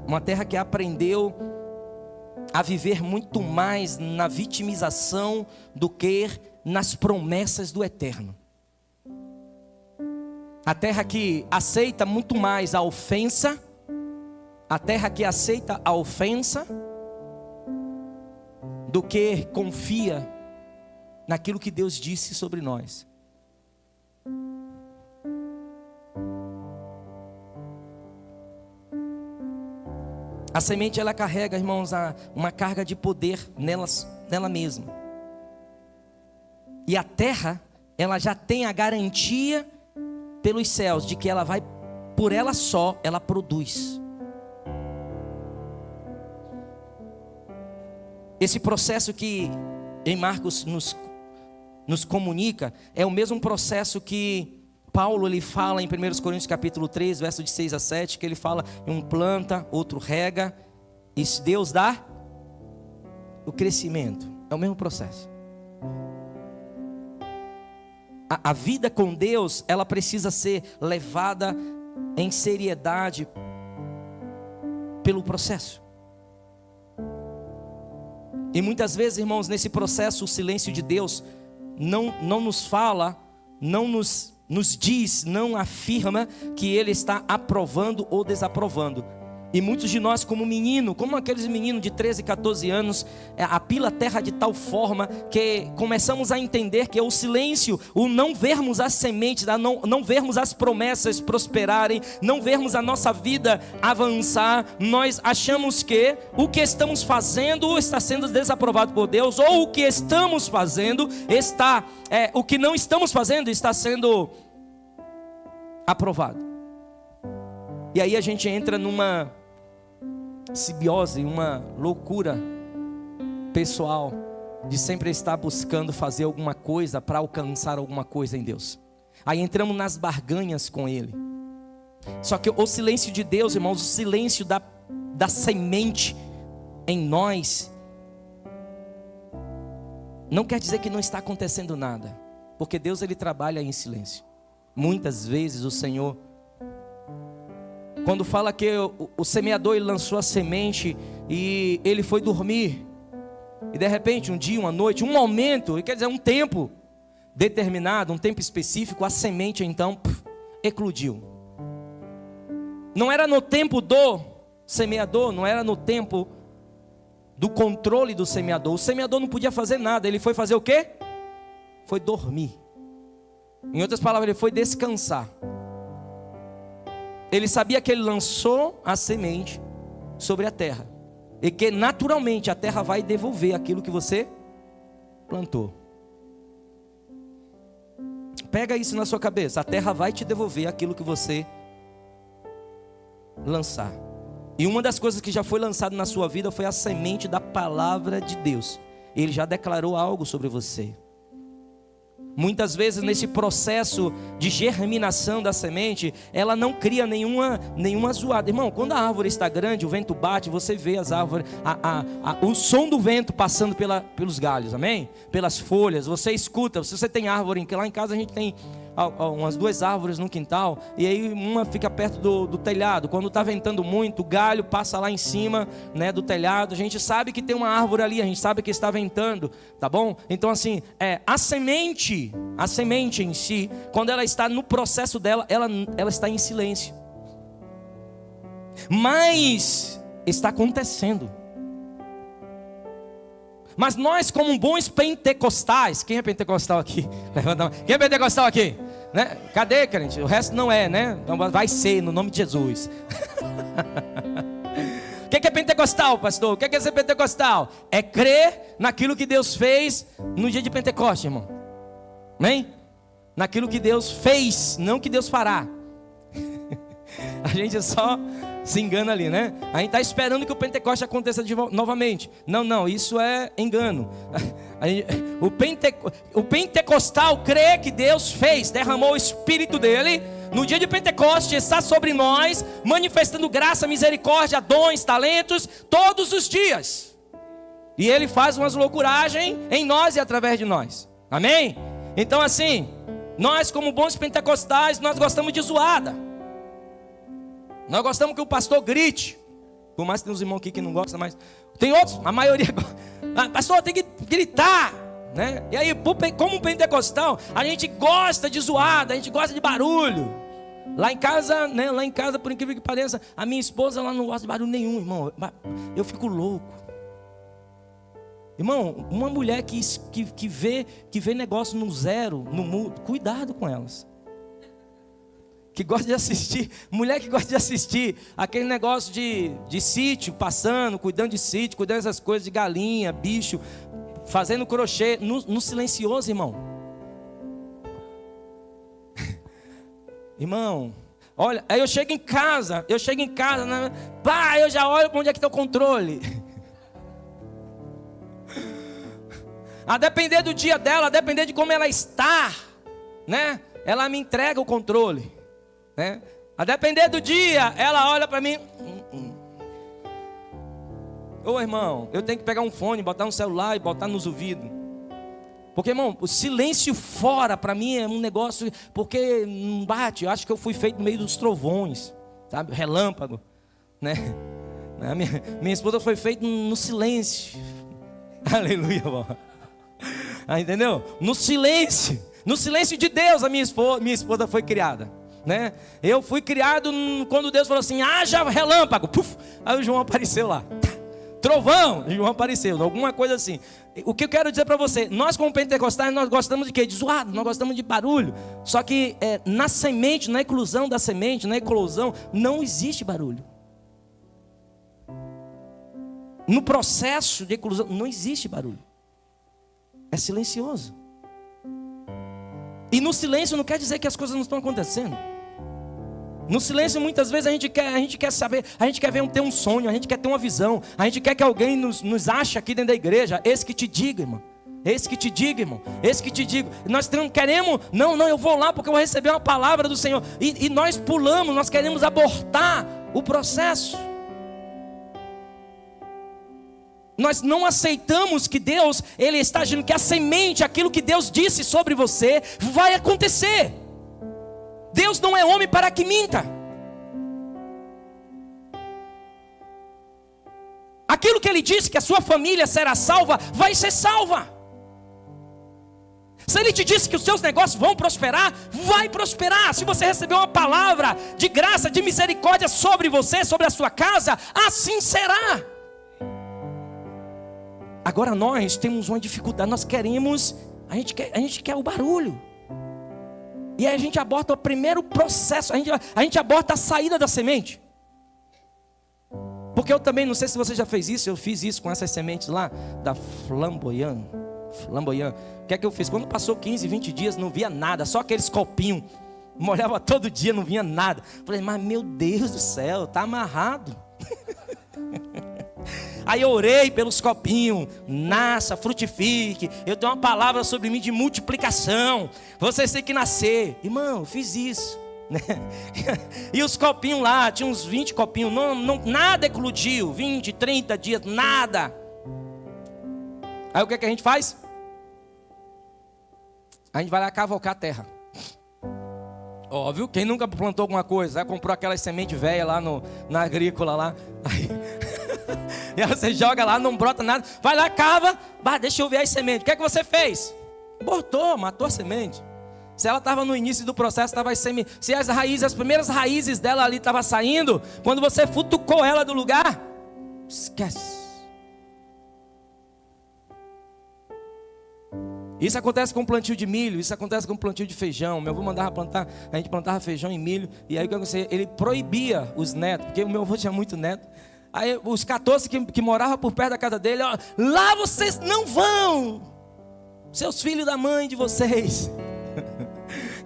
uma terra que aprendeu a viver muito mais na vitimização do que nas promessas do eterno. A terra que aceita muito mais a ofensa, a terra que aceita a ofensa, do que confia naquilo que Deus disse sobre nós. A semente, ela carrega, irmãos, uma carga de poder nela mesma. E a terra, ela já tem a garantia pelos céus de que ela vai, por ela só, ela produz. Esse processo que em Marcos nos comunica, é o mesmo processo que Paulo ele fala em 1 Coríntios capítulo 3, verso de 6 a 7, que ele fala, um planta, outro rega, e Deus dá o crescimento. É o mesmo processo. A vida com Deus, ela precisa ser levada em seriedade pelo processo. E muitas vezes, irmãos, nesse processo, o silêncio de Deus não nos fala, não nos diz, não afirma que Ele está aprovando ou desaprovando. E muitos de nós, como aqueles meninos de 13, 14 anos, apila a terra de tal forma que começamos a entender que o silêncio, o não vermos as sementes, não vermos as promessas prosperarem, não vermos a nossa vida avançar, nós achamos que o que estamos fazendo está sendo desaprovado por Deus, ou o que estamos fazendo o que não estamos fazendo está sendo aprovado. E aí a gente entra numa simbiose, uma loucura pessoal de sempre estar buscando fazer alguma coisa para alcançar alguma coisa em Deus. Aí entramos nas barganhas com Ele. Só que o silêncio de Deus, irmãos, o silêncio da semente em nós, não quer dizer que não está acontecendo nada, porque Deus ele trabalha em silêncio. Muitas vezes o Senhor, quando fala que o semeador ele lançou a semente e ele foi dormir, e de repente um dia, uma noite, um momento, quer dizer um tempo determinado, um tempo específico, a semente então eclodiu. Não era no tempo do semeador, não era no tempo do controle do semeador. O semeador não podia fazer nada, ele foi fazer o quê? Foi dormir. Em outras palavras, ele foi descansar. Ele sabia que ele lançou a semente sobre a terra, e que naturalmente a terra vai devolver aquilo que você plantou. Pega isso na sua cabeça, a terra vai te devolver aquilo que você lançar. E uma das coisas que já foi lançada na sua vida foi a semente da palavra de Deus. Ele já declarou algo sobre você. Muitas vezes nesse processo de germinação da semente, ela não cria nenhuma zoada. Irmão, quando a árvore está grande, o vento bate, você vê as árvores, o som do vento passando pelos galhos, amém? Pelas folhas, você escuta. Se você tem árvore, lá em casa a gente tem umas 2 árvores no quintal, e aí uma fica perto do telhado. Quando está ventando muito, o galho passa lá em cima, né, do telhado. A gente sabe que tem uma árvore ali, a gente sabe que está ventando, tá bom? Então assim, a semente em si, quando ela está no processo dela, ela está em silêncio, mas está acontecendo. Mas nós, como bons pentecostais, quem é pentecostal aqui? Quem é pentecostal aqui? Né? Cadê, crente? O resto não é, né? Então vai ser, no nome de Jesus. O que é pentecostal, pastor? O que é ser pentecostal? É crer naquilo que Deus fez no dia de Pentecostes, irmão. Amém? Naquilo que Deus fez, não que Deus fará. A gente só se engana ali, né? A gente está esperando que o Pentecoste aconteça novamente. Não, isso é engano. O pentecostal crê que Deus fez, derramou o Espírito dele no dia de Pentecoste, está sobre nós, manifestando graça, misericórdia, dons, talentos, todos os dias. E ele faz umas loucuragens em nós e através de nós. Amém? Então assim, nós como bons pentecostais, nós gostamos de zoada. Nós gostamos que o pastor grite. Por mais que tem uns irmãos aqui que não gostam, mas tem outros, a maioria pastor tem que gritar, né? E aí, como pentecostal, a gente gosta de zoada, a gente gosta de barulho. Lá em casa, né? Lá em casa, por incrível que pareça, a minha esposa, ela não gosta de barulho nenhum, irmão. Eu fico louco. Irmão, uma mulher que vê negócio no zero, no mudo, cuidado com elas. Que gosta de assistir, mulher que gosta de assistir aquele negócio de sítio, passando, cuidando de sítio, cuidando dessas coisas de galinha, bicho, fazendo crochê, no silencioso, irmão. Irmão, olha, aí eu chego em casa, né? Pá, eu já olho para onde é que está o controle. A depender do dia dela, a depender de como ela está, né? Ela me entrega o controle, né? A depender do dia, ela olha para mim. Ô irmão, eu tenho que pegar um fone, botar no celular e botar nos ouvidos. Porque, irmão, o silêncio fora para mim é um negócio, porque não bate. Eu acho que eu fui feito no meio dos trovões, sabe? Relâmpago, né? Minha esposa foi feita no silêncio. Aleluia, irmão. Entendeu? No silêncio de Deus, a minha esposa foi criada, né? Eu fui criado quando Deus falou assim: haja relâmpago. Puf, aí o João apareceu lá. Trovão, João apareceu, alguma coisa assim. O que eu quero dizer para você, nós como pentecostais, nós gostamos de quê? De zoado, nós gostamos de barulho. Só que na semente, na eclosão da semente, na eclosão, não existe barulho. No processo de eclosão, não existe barulho. É silencioso. E no silêncio não quer dizer que as coisas não estão acontecendo. No silêncio muitas vezes a gente quer saber, a gente quer ter um sonho, a gente quer ter uma visão, a gente quer que alguém nos ache aqui dentro da igreja. Esse que te diga, irmão. Esse que te diga, irmão. Esse que te diga. Nós queremos, não, eu vou lá porque eu vou receber uma palavra do Senhor. E nós pulamos, nós queremos abortar o processo. Nós não aceitamos que Deus, Ele está agindo, que a semente, aquilo que Deus disse sobre você, vai acontecer. Deus não é homem para que minta. Aquilo que Ele disse, que a sua família será salva, vai ser salva. Se Ele te disse que os seus negócios vão prosperar, vai prosperar. Se você receber uma palavra de graça, de misericórdia sobre você, sobre a sua casa, assim será. Agora nós temos uma dificuldade, nós queremos, a gente quer o barulho. E aí a gente aborta o primeiro processo, a gente aborta a saída da semente. Porque eu também, não sei se você já fez isso, eu fiz isso com essas sementes lá, da Flamboyant. O que é que eu fiz? Quando passou 15, 20 dias, não via nada, só aqueles copinhos. Molhava todo dia, não vinha nada. Falei, mas meu Deus do céu, está amarrado. Aí eu orei pelos copinhos, nasça, frutifique. Eu tenho uma palavra sobre mim de multiplicação. Vocês têm que nascer. Irmão, eu fiz isso, né? E os copinhos lá, tinha uns 20 copinhos, nada eclodiu, 20, 30 dias, nada. Aí o que a gente faz? A gente vai lá cavocar a terra. Óbvio, quem nunca plantou alguma coisa, comprou aquela semente velha lá na agrícola lá. Aí... E aí você joga lá, não brota nada. Vai lá, cava, deixa eu ver as sementes. O que é que você fez? Matou a semente. Se ela estava no início do processo, se as raízes, as primeiras raízes dela ali estavam saindo, quando você futucou ela do lugar, esquece. Isso acontece com o plantio de milho, isso acontece com o plantio de feijão. Meu avô mandava plantar, a gente plantava feijão e milho. E aí o que acontecia? Ele proibia os netos, porque o meu avô tinha muito neto. Aí os 14 que moravam por perto da casa dele, ó, lá vocês não vão, seus filhos da mãe de vocês.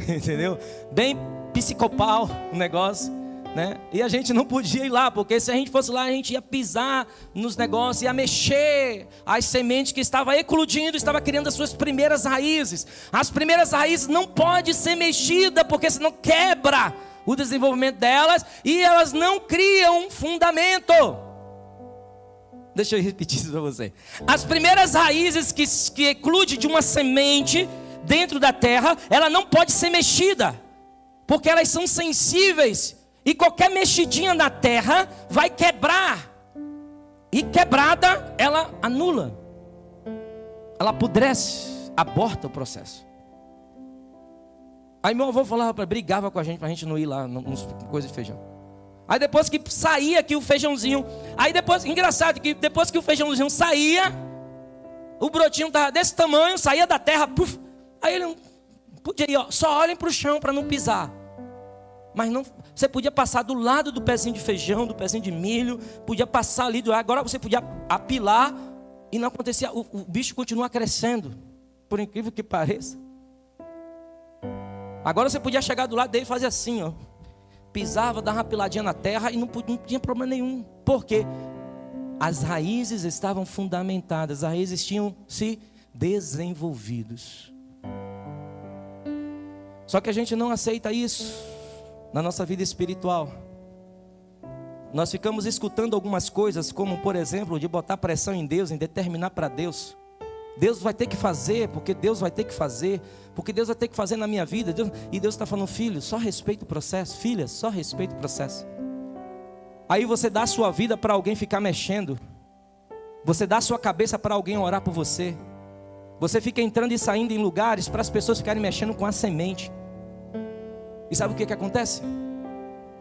Entendeu? Bem psicopal o negócio, né? E a gente não podia ir lá, porque se a gente fosse lá, a gente ia pisar nos negócios, ia mexer as sementes que estavam eclodindo, estava criando as suas primeiras raízes. As primeiras raízes não podem ser mexidas, porque senão quebra o desenvolvimento delas e elas não criam um fundamento. Deixa eu repetir isso para você. As primeiras raízes que eclode de uma semente dentro da terra, ela não pode ser mexida, porque elas são sensíveis e qualquer mexidinha na terra vai quebrar. E quebrada, ela anula, ela apodrece, aborta o processo. Aí meu avô brigava com a gente, pra gente não ir lá nos coisas de feijão. Aí depois que saía aqui o feijãozinho, aí depois, engraçado que depois que o feijãozinho saía, o brotinho estava desse tamanho, saía da terra, puf, aí ele não podia ir, só olhem para o chão para não pisar. Mas não, você podia passar do lado do pezinho de feijão, do pezinho de milho, podia passar ali, agora você podia apilar e não acontecia, o bicho continua crescendo, por incrível que pareça. Agora você podia chegar do lado dele e fazer assim, ó. Pisava, dava uma piladinha na terra e não tinha problema nenhum. Por quê? As raízes estavam fundamentadas, as raízes tinham se desenvolvidos. Só que a gente não aceita isso na nossa vida espiritual. Nós ficamos escutando algumas coisas, como por exemplo, de botar pressão em Deus, em determinar para Deus. Deus vai ter que fazer, porque Deus vai ter que fazer, porque Deus vai ter que fazer na minha vida. E Deus está falando, filho, só respeita o processo. Filha, só respeita o processo. Aí você dá a sua vida para alguém ficar mexendo. Você dá a sua cabeça para alguém orar por você. Você fica entrando e saindo em lugares para as pessoas ficarem mexendo com a semente. E sabe o que acontece?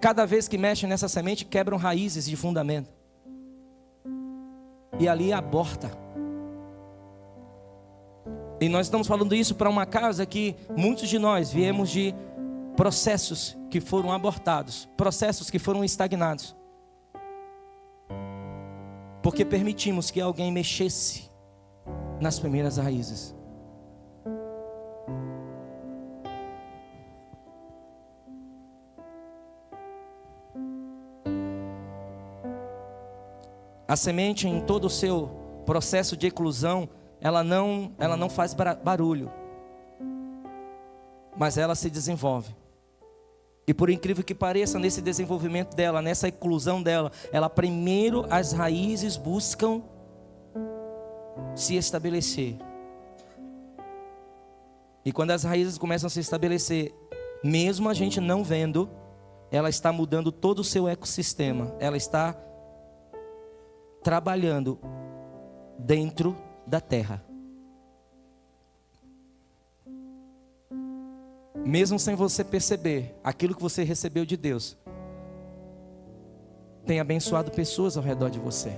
Cada vez que mexem nessa semente, quebram raízes de fundamento. E ali aborta. E nós estamos falando isso para uma casa que muitos de nós viemos de processos que foram abortados, processos que foram estagnados. Porque permitimos que alguém mexesse nas primeiras raízes. A semente, em todo o seu processo de eclosão, ela não faz barulho, mas ela se desenvolve. E por incrível que pareça, nesse desenvolvimento dela, nessa eclosão dela, ela primeiro, as raízes buscam se estabelecer. E quando as raízes começam a se estabelecer, mesmo a gente não vendo, ela está mudando todo o seu ecossistema. Ela está trabalhando dentro da terra. Mesmo sem você perceber, aquilo que você recebeu de Deus tem abençoado pessoas ao redor de você.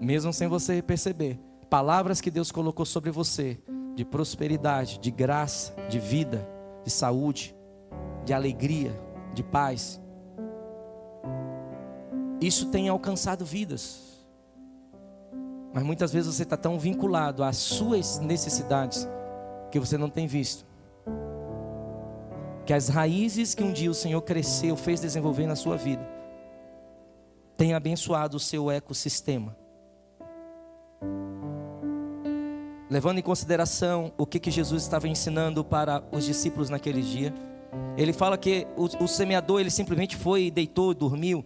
Mesmo sem você perceber, palavras que Deus colocou sobre você, de prosperidade, de graça, de vida, de saúde, de alegria, de paz, isso tem alcançado vidas. Mas muitas vezes você está tão vinculado às suas necessidades que você não tem visto que as raízes que um dia o Senhor cresceu, fez desenvolver na sua vida, tem abençoado o seu ecossistema. Levando em consideração o que Jesus estava ensinando para os discípulos naquele dia, ele fala que o semeador, ele simplesmente foi, deitou, dormiu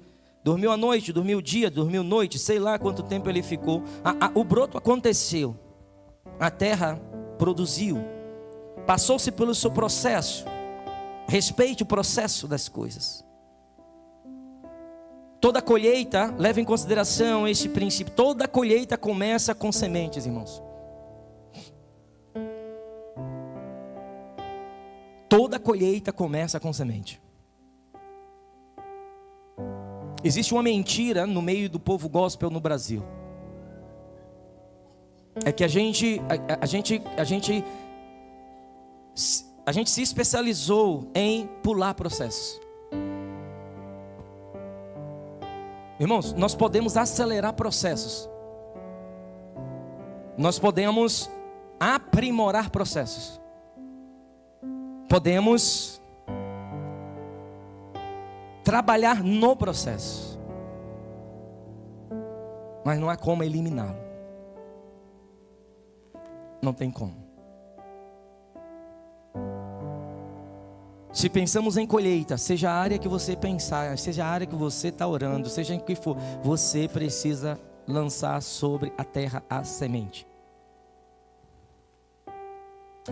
à noite, dormiu dia, dormiu noite, sei lá quanto tempo ele ficou. O broto aconteceu, a terra produziu, passou-se pelo seu processo. Respeite o processo das coisas. Toda colheita, leva em consideração este princípio, toda colheita começa com sementes, irmãos. Toda colheita começa com semente. Existe uma mentira no meio do povo gospel no Brasil. É que a gente se especializou em pular processos. Irmãos, nós podemos acelerar processos. Nós podemos aprimorar processos. Podemos trabalhar no processo. Mas não há como eliminá-lo. Não tem como. Se pensamos em colheita, seja a área que você pensar, seja a área que você está orando, seja em que for, você precisa lançar sobre a terra a semente.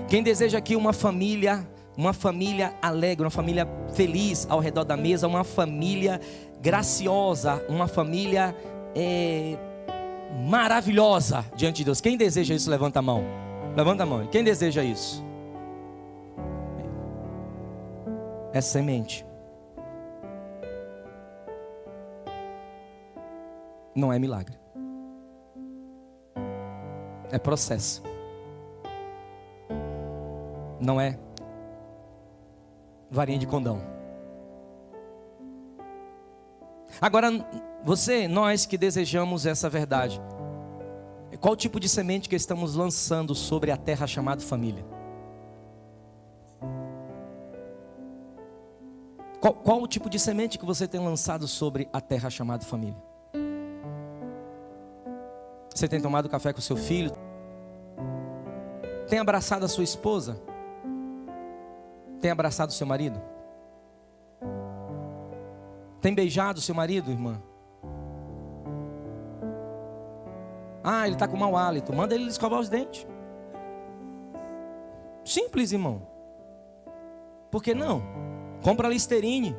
Quem deseja aqui uma família alegre, uma família feliz ao redor da mesa, uma família graciosa, uma família maravilhosa diante de Deus. Quem deseja isso, levanta a mão. Levanta a mão. Quem deseja isso? É semente. Não é milagre. É processo. Não é varinha de condão. Agora, nós que desejamos essa verdade, qual tipo de semente que estamos lançando sobre a terra chamada família? Qual o tipo de semente que você tem lançado sobre a terra chamada família? Você tem tomado café com seu filho? tem abraçado a sua esposa? Tem abraçado o seu marido? Tem beijado o seu marido, irmã? Ah, ele está com mau hálito. Manda ele escovar os dentes. Simples, irmão. Por que não? Compra Listerine.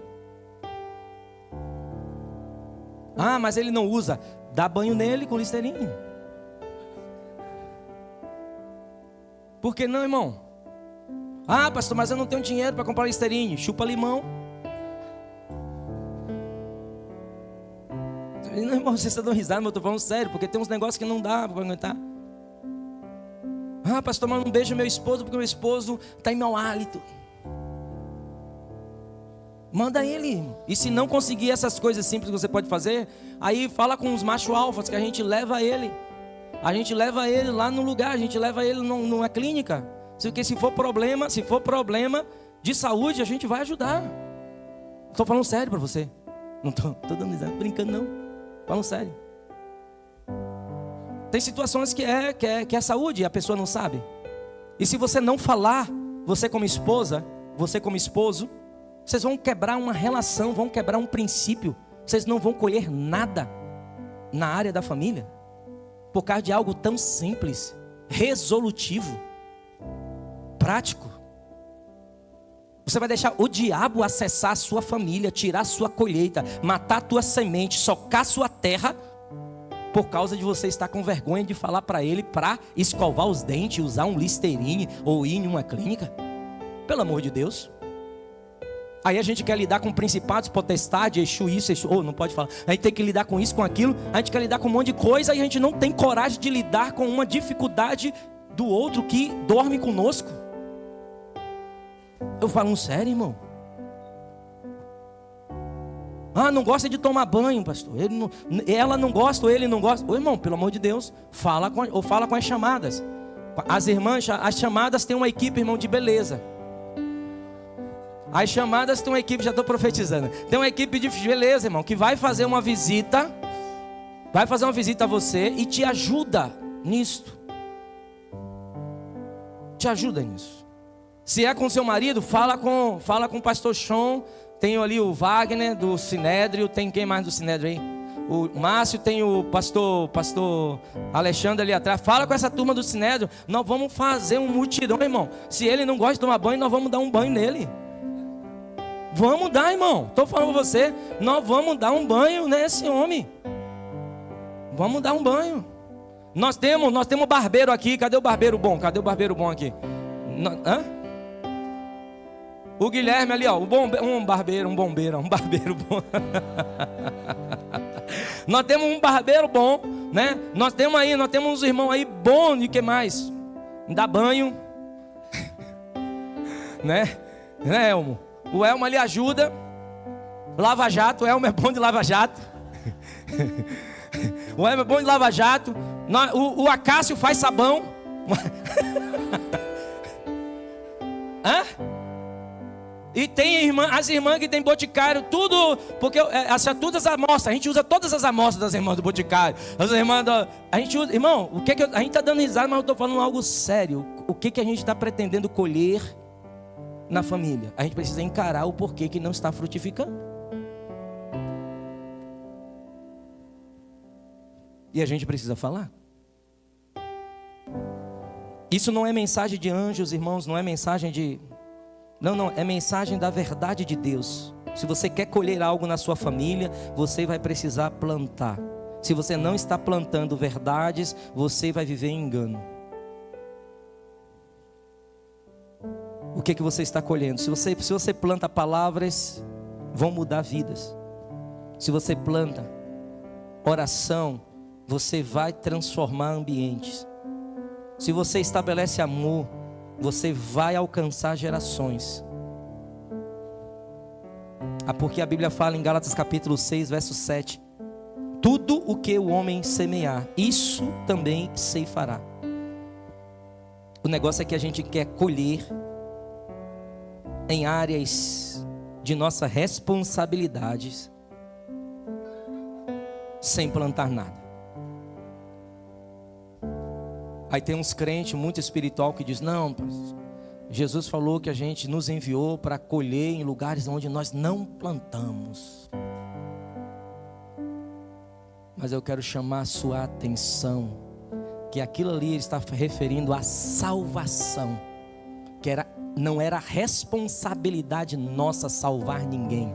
Ah, mas ele não usa. Dá banho nele com Listerine. Por que não, irmão? Ah, pastor, mas eu não tenho dinheiro para comprar Listerine. Chupa limão. Não, irmão, vocês estão dando risada, mas eu estou falando sério, porque tem uns negócios que não dá para aguentar. Ah, pastor, mas não beijo meu esposo porque meu esposo está em mau hálito. Manda ele, irmão. E se não conseguir essas coisas simples que você pode fazer, aí fala com os macho alfas que a gente leva ele. A gente leva ele lá no lugar, a gente leva ele numa clínica. Porque se for problema de saúde, a gente vai ajudar. Estou falando sério para você. Não estou dando risada, brincando não. Falando sério. Tem situações que é saúde e a pessoa não sabe. E se você não falar, você como esposa, você como esposo, vocês vão quebrar uma relação, vão quebrar um princípio. Vocês não vão colher nada na área da família. Por causa de algo tão simples, resolutivo, prático. Você vai deixar o diabo acessar a sua família, tirar a sua colheita, matar a tua semente, socar a sua terra, por causa de você estar com vergonha de falar para ele para escovar os dentes, usar um Listerine ou ir em uma clínica. Pelo amor de Deus. Aí a gente quer lidar com principados, potestade, Exu isso, Exu, não pode falar. A gente tem que lidar com isso, com aquilo. A gente quer lidar com um monte de coisa e a gente não tem coragem de lidar com uma dificuldade do outro que dorme conosco. Eu falo sério, irmão. Ah, não gosta de tomar banho, pastor. Ela não gosta ou ele não gosta. Ô, irmão, pelo amor de Deus, fala com as chamadas. As irmãs, as chamadas têm uma equipe, irmão, de beleza. As chamadas têm uma equipe, já estou profetizando. Tem uma equipe de beleza, irmão, que vai fazer uma visita. Vai fazer uma visita a você e te ajuda nisto. Te ajuda nisso. Se é com seu marido, fala com o pastor Sean. Tem ali o Wagner do Sinédrio. Tem quem mais do Sinédrio aí? O Márcio, tem o pastor Alexandre ali atrás. Fala com essa turma do Sinédrio. Nós vamos fazer um mutirão, irmão. Se ele não gosta de tomar banho, nós vamos dar um banho nele. Vamos dar, irmão. Estou falando para você. Nós vamos dar um banho nesse homem. Vamos dar um banho. Nós temos barbeiro aqui. Cadê o barbeiro bom? Cadê o barbeiro bom aqui? Hã? O Guilherme ali, ó. Um barbeiro bom. Nós temos um barbeiro bom, né? Nós temos uns irmãos aí bons de que mais? Dá banho. Né, Elmo? O Elmo ali ajuda. Lava jato, o Elmo é bom de lava jato. O Elmo é bom de lava jato. O Acácio faz sabão. Hã? E tem as irmãs que tem boticário, tudo, porque todas as amostras, a gente usa todas as amostras das irmãs do boticário. As irmãs a gente usa, irmão, a gente está dando risada, mas eu estou falando algo sério. O que a gente está pretendendo colher na família? A gente precisa encarar o porquê que não está frutificando. E a gente precisa falar. Isso não é mensagem de anjos, irmãos, não é mensagem de... Não, é mensagem da verdade de Deus. Se você quer colher algo na sua família, você vai precisar plantar. Se você não está plantando verdades, você vai viver em engano. O que você está colhendo? Se você planta palavras, vão mudar vidas. Se você planta oração, você vai transformar ambientes. Se você estabelece amor, você vai alcançar gerações. Porque a Bíblia fala em Gálatas capítulo 6, verso 7. Tudo o que o homem semear, isso também ceifará. O negócio é que a gente quer colher em áreas de nossa responsabilidade sem plantar nada. Aí tem uns crentes muito espiritual que diz: não, Jesus falou que a gente nos enviou para colher em lugares onde nós não plantamos. Mas eu quero chamar a sua atenção que aquilo ali está referindo à salvação, que não era responsabilidade nossa salvar ninguém,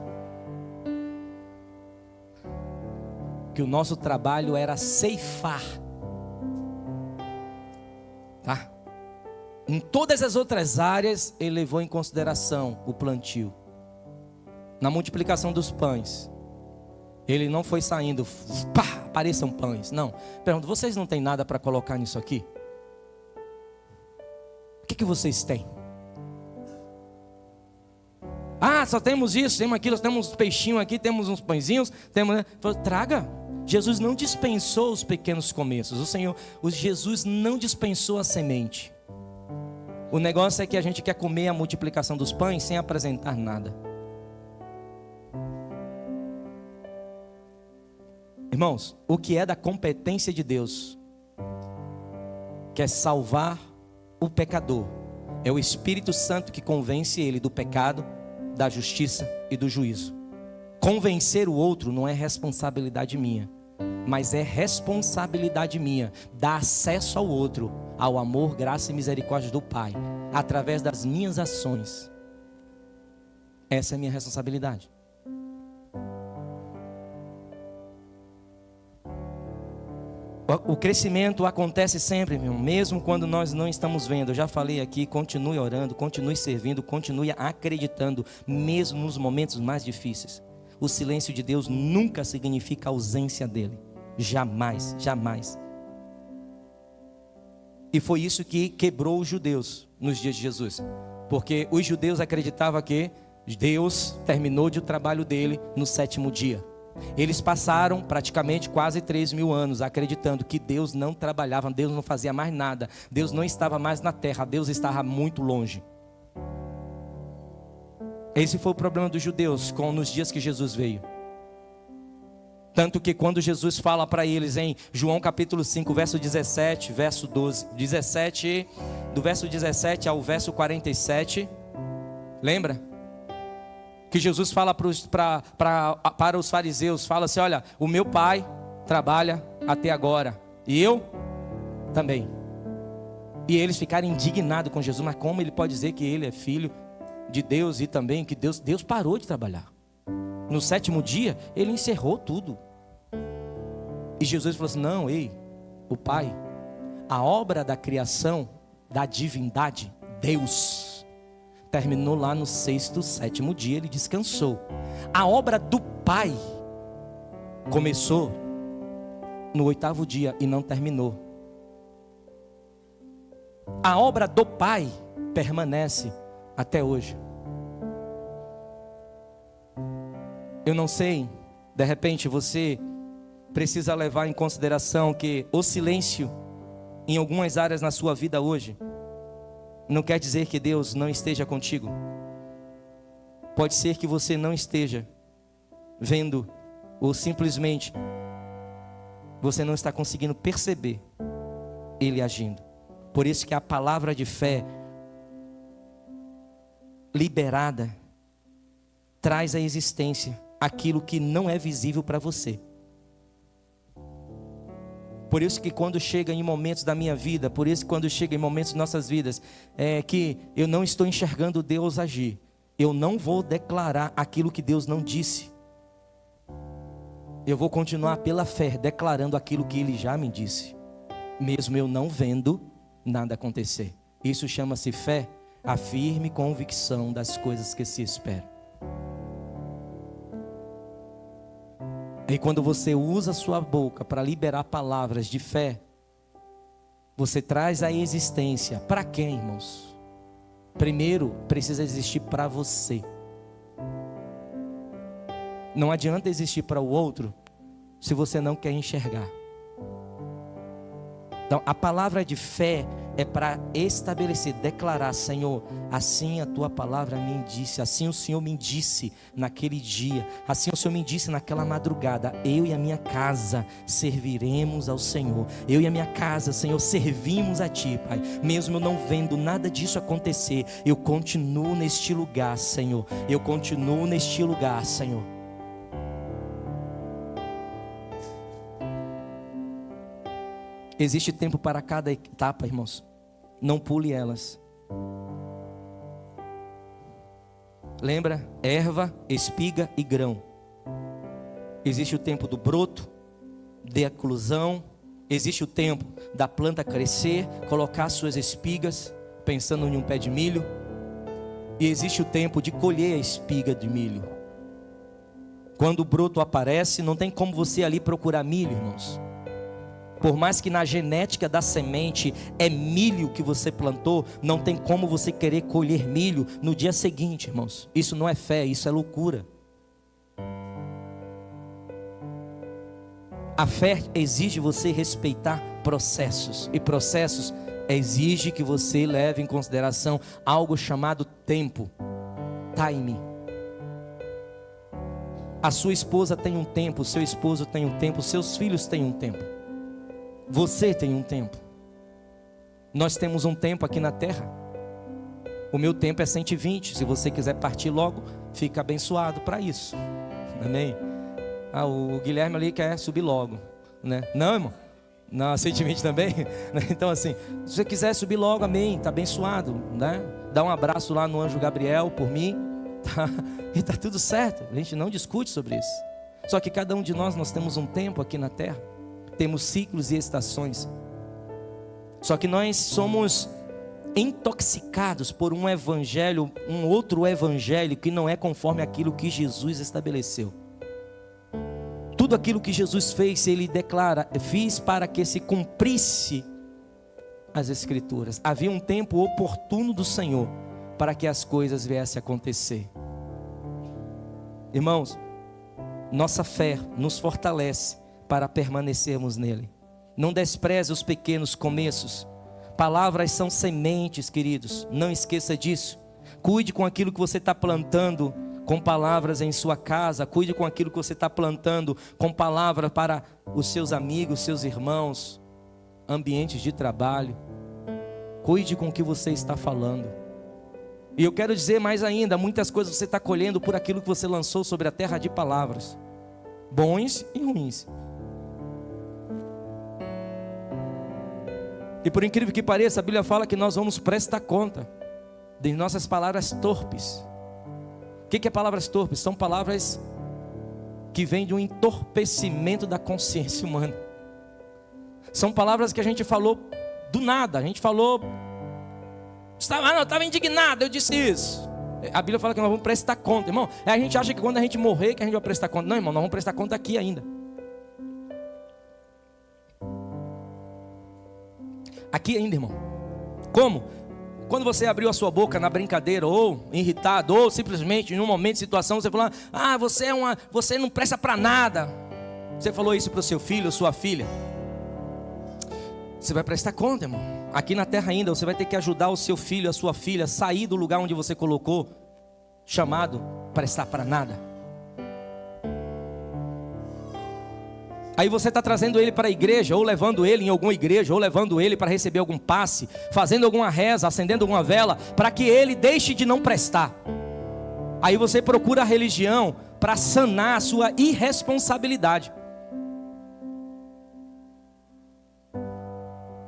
que o nosso trabalho era ceifar, tá? Em todas as outras áreas ele levou em consideração o plantio. Na multiplicação dos pães, ele não foi saindo, pá, apareçam pães. Não, pergunto, vocês não têm nada para colocar nisso aqui? O que vocês têm? Ah, só temos isso, temos aquilo, temos uns peixinhos aqui, temos uns pãezinhos, temos... Traga. Jesus não dispensou os pequenos começos. Jesus não dispensou a semente. O negócio é que a gente quer comer a multiplicação dos pães sem apresentar nada. Irmãos, o que é da competência de Deus, que é salvar o pecador, é o Espírito Santo que convence ele do pecado, da justiça e do juízo. Convencer o outro não é responsabilidade minha, mas é responsabilidade minha dar acesso ao outro, ao amor, graça e misericórdia do Pai, através das minhas ações. Essa é a minha responsabilidade. O crescimento acontece sempre, meu, mesmo quando nós não estamos vendo. Eu já falei aqui, continue orando, continue servindo, continue acreditando, mesmo nos momentos mais difíceis. O silêncio de Deus nunca significa a ausência dele. Jamais, jamais. E foi isso que quebrou os judeus nos dias de Jesus. Porque os judeus acreditavam que Deus terminou o trabalho dele no 7º dia. Eles passaram praticamente quase 3.000 anos acreditando que Deus não trabalhava, Deus não fazia mais nada, Deus não estava mais na terra, Deus estava muito longe. Esse foi o problema dos judeus nos dias que Jesus veio. Tanto que quando Jesus fala para eles em João capítulo 5, verso 17, verso 12, 17, do verso 17 ao verso 47, lembra? Que Jesus fala para os fariseus, fala assim: olha, o meu pai trabalha até agora, e eu também. E eles ficaram indignados com Jesus, mas como ele pode dizer que ele é filho de Deus e também que Deus parou de trabalhar? No 7º dia, ele encerrou tudo. E Jesus falou assim: não, o Pai, a obra da criação, da divindade, Deus, terminou lá no 6º, 7º dia, ele descansou. A obra do Pai começou no 8º dia e não terminou. A obra do Pai permanece até hoje. Eu não sei, de repente você precisa levar em consideração que o silêncio em algumas áreas na sua vida hoje não quer dizer que Deus não esteja contigo. Pode ser que você não esteja vendo, ou simplesmente você não está conseguindo perceber Ele agindo. Por isso que a palavra de fé liberada traz à existência aquilo que não é visível para você. Por isso que quando chega em momentos da minha vida, por isso que quando chega em momentos de nossas vidas, que eu não estou enxergando Deus agir, eu não vou declarar aquilo que Deus não disse. Eu vou continuar pela fé, declarando aquilo que Ele já me disse, mesmo eu não vendo nada acontecer. Isso chama-se fé, a firme convicção das coisas que se esperam. E quando você usa a sua boca para liberar palavras de fé, você traz à existência. Para quem, irmãos? Primeiro, precisa existir para você. Não adianta existir para o outro se você não quer enxergar. Então, a palavra de fé é para estabelecer, declarar: Senhor, assim a tua palavra me disse, assim o Senhor me disse naquele dia, assim o Senhor me disse naquela madrugada, eu e a minha casa serviremos ao Senhor, eu e a minha casa, Senhor, servimos a Ti, Pai. Mesmo eu não vendo nada disso acontecer, eu continuo neste lugar, Senhor, eu continuo neste lugar, Senhor. Existe tempo para cada etapa, irmãos. Não pule elas. Lembra? Erva, espiga e grão. Existe o tempo do broto, da eclosão. Existe o tempo da planta crescer, colocar suas espigas, pensando em um pé de milho. E existe o tempo de colher a espiga de milho. Quando o broto aparece, não tem como você ali procurar milho, irmãos. Por mais que na genética da semente é milho que você plantou, não tem como você querer colher milho no dia seguinte, irmãos. Isso não é fé, isso é loucura. A fé exige você respeitar processos, e processos exige que você leve em consideração algo chamado tempo, time. A sua esposa tem um tempo, o seu esposo tem um tempo, seus filhos têm um tempo. Você tem um tempo. Nós temos um tempo aqui na terra. O meu tempo é 120. Se você quiser partir logo, fica abençoado para isso. Amém? O Guilherme ali quer subir logo, né? Não, irmão? Não, 120 também? Então assim, se você quiser subir logo, amém, está abençoado, né? Dá um abraço lá no anjo Gabriel por mim, tá? E está tudo certo. A gente não discute sobre isso. Só que cada um de nós temos um tempo aqui na terra. Temos ciclos e estações. Só que nós somos intoxicados por um evangelho, um outro evangelho que não é conforme aquilo que Jesus estabeleceu. Tudo aquilo que Jesus fez, Ele declara: fiz para que se cumprisse as Escrituras. Havia um tempo oportuno do Senhor para que as coisas viessem a acontecer. Irmãos, nossa fé nos fortalece para permanecermos nele. Não despreze os pequenos começos. Palavras são sementes, queridos. Não esqueça disso. Cuide com aquilo que você está plantando com palavras em sua casa. Cuide com aquilo que você está plantando com palavras para os seus amigos, seus irmãos, ambientes de trabalho. Cuide com o que você está falando. E eu quero dizer mais ainda, muitas coisas você está colhendo por aquilo que você lançou sobre a terra de palavras, bons e ruins. E por incrível que pareça, a Bíblia fala que nós vamos prestar conta de nossas palavras torpes. O que é palavras torpes? São palavras que vêm de um entorpecimento da consciência humana. São palavras que a gente falou do nada. A gente falou, eu estava indignado, eu disse isso. A Bíblia fala que nós vamos prestar conta, irmão. A gente acha que quando a gente morrer que a gente vai prestar conta. Não, irmão, nós vamos prestar conta aqui ainda. Aqui ainda, irmão. Como? Quando você abriu a sua boca na brincadeira, ou irritado, ou simplesmente em um momento de situação, você falou: você não presta para nada. Você falou isso para o seu filho ou sua filha. Você vai prestar conta, irmão. Aqui na terra ainda, você vai ter que ajudar o seu filho, a sua filha, a sair do lugar onde você colocou, chamado prestar para nada. Aí você está trazendo ele para a igreja, ou levando ele em alguma igreja, ou levando ele para receber algum passe, fazendo alguma reza, acendendo alguma vela, para que ele deixe de não prestar. Aí você procura a religião para sanar a sua irresponsabilidade.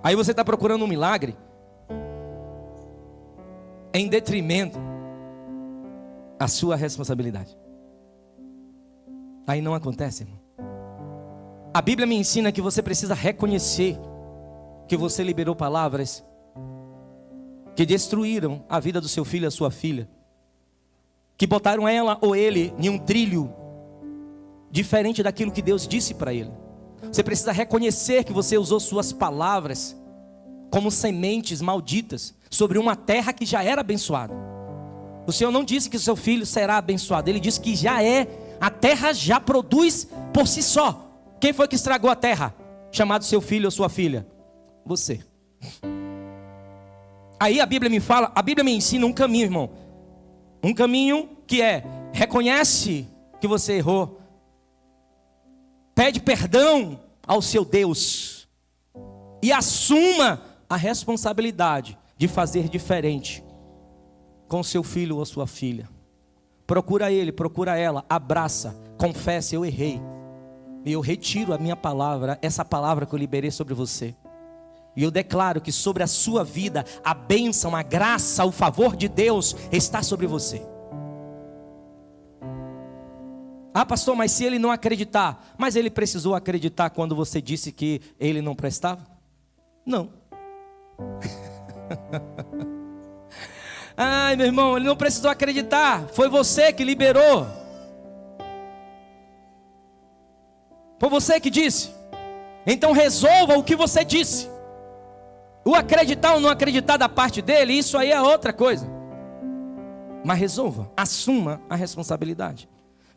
Aí você está procurando um milagre em detrimento à sua responsabilidade. Aí não acontece, irmão. A Bíblia me ensina que você precisa reconhecer que você liberou palavras que destruíram a vida do seu filho e a sua filha, que botaram ela ou ele em um trilho diferente daquilo que Deus disse para ele. Você precisa reconhecer que você usou suas palavras como sementes malditas sobre uma terra que já era abençoada. O Senhor não disse que o seu filho será abençoado, Ele disse que já é, a terra já produz por si só. Quem foi que estragou a terra? Chamado seu filho ou sua filha? Você. Aí a Bíblia me ensina um caminho, irmão. Um caminho que reconhece que você errou. Pede perdão ao seu Deus. E assuma a responsabilidade de fazer diferente com seu filho ou sua filha. Procura ele, procura ela, abraça, confessa, eu errei. E eu retiro a minha palavra, essa palavra que eu liberei sobre você. E eu declaro que sobre a sua vida, a bênção, a graça, o favor de Deus está sobre você. Ah, pastor, mas se ele não acreditar? Mas ele precisou acreditar quando você disse que ele não prestava? Não. Ai, meu irmão, ele não precisou acreditar. Foi você que liberou. Foi você que disse. Então resolva o que você disse. O acreditar ou não acreditar da parte dele, isso aí é outra coisa. Mas resolva, assuma a responsabilidade.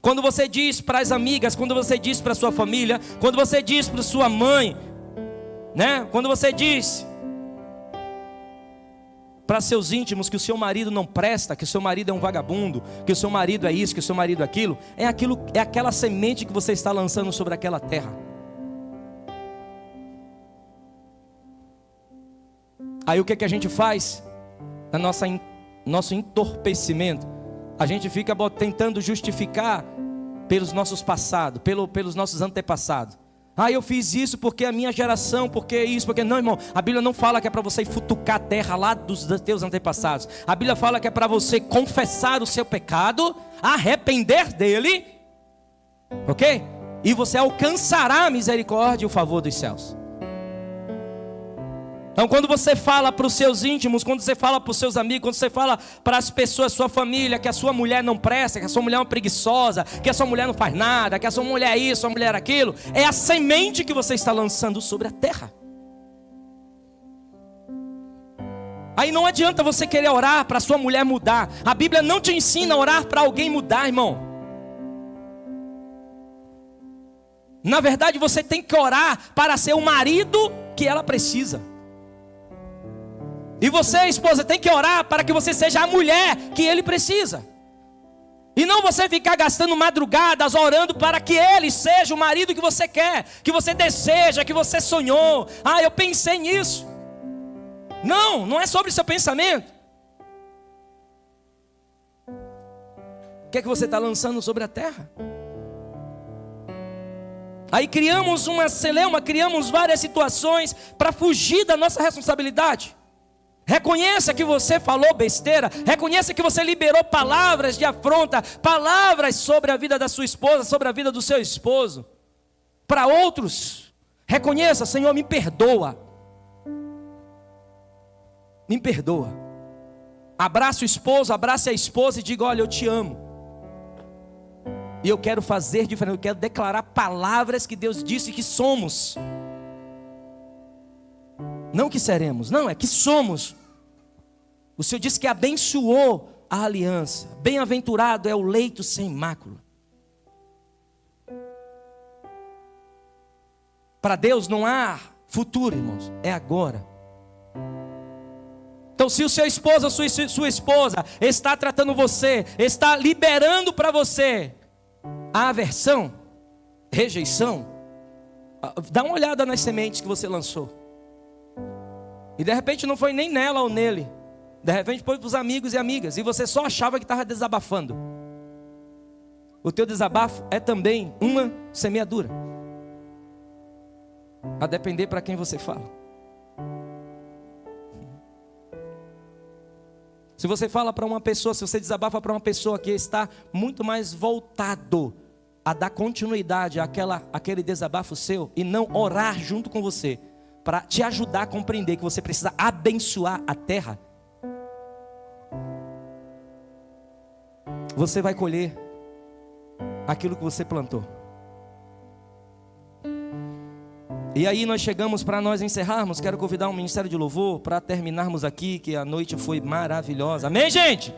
Quando você diz para as amigas, quando você diz para a sua família, quando você diz para a sua mãe, né? Quando você diz para seus íntimos que o seu marido não presta, que o seu marido é um vagabundo, que o seu marido é isso, que o seu marido é aquilo, é aquela semente que você está lançando sobre aquela terra. Aí o que a gente faz? Nosso entorpecimento, a gente fica tentando justificar pelos nossos passados, pelos nossos antepassados. Ah, eu fiz isso porque a minha geração, porque isso, porque... Não, irmão, a Bíblia não fala que é para você futucar a terra lá dos teus antepassados. A Bíblia fala que é para você confessar o seu pecado, arrepender dele, ok? E você alcançará a misericórdia e o favor dos céus. Então quando você fala para os seus íntimos, quando você fala para os seus amigos, quando você fala para as pessoas, sua família, que a sua mulher não presta, que a sua mulher é uma preguiçosa, que a sua mulher não faz nada, que a sua mulher é isso, a sua mulher é aquilo, é a semente que você está lançando sobre a terra. Aí não adianta você querer orar para a sua mulher mudar. A Bíblia não te ensina a orar para alguém mudar, irmão. Na verdade você tem que orar para ser o marido que ela precisa. E você, esposa, tem que orar para que você seja a mulher que ele precisa. E não você ficar gastando madrugadas orando para que ele seja o marido que você quer, que você deseja, que você sonhou. Ah, eu pensei nisso. Não, não é sobre o seu pensamento. O que é que você está lançando sobre a terra? Aí criamos uma celeuma, criamos várias situações para fugir da nossa responsabilidade. Reconheça que você falou besteira. Reconheça que você liberou palavras de afronta, palavras sobre a vida da sua esposa, sobre a vida do seu esposo. Para outros, reconheça: Senhor, me perdoa. Me perdoa. Abraça o esposo, abrace a esposa e diga: olha, eu te amo. E eu quero fazer diferente, eu quero declarar palavras que Deus disse que somos. Não que seremos, não, é que somos. O Senhor disse que abençoou a aliança. Bem-aventurado é o leito sem mácula. Para Deus não há futuro, irmãos, é agora. Então se o seu esposo ou sua esposa está tratando você, está liberando para você a aversão, rejeição, dá uma olhada nas sementes que você lançou. E de repente não foi nem nela ou nele. De repente foi para os amigos e amigas. E você só achava que estava desabafando. O teu desabafo é também uma semeadura. A depender para quem você fala. Se você fala para uma pessoa, se você desabafa para uma pessoa que está muito mais voltado a dar continuidade àquele desabafo seu e não orar junto com você, para te ajudar a compreender que você precisa abençoar a terra, você vai colher aquilo que você plantou. E aí nós chegamos, para nós encerrarmos, quero convidar o Ministério de Louvor para terminarmos aqui, que a noite foi maravilhosa. Amém, gente?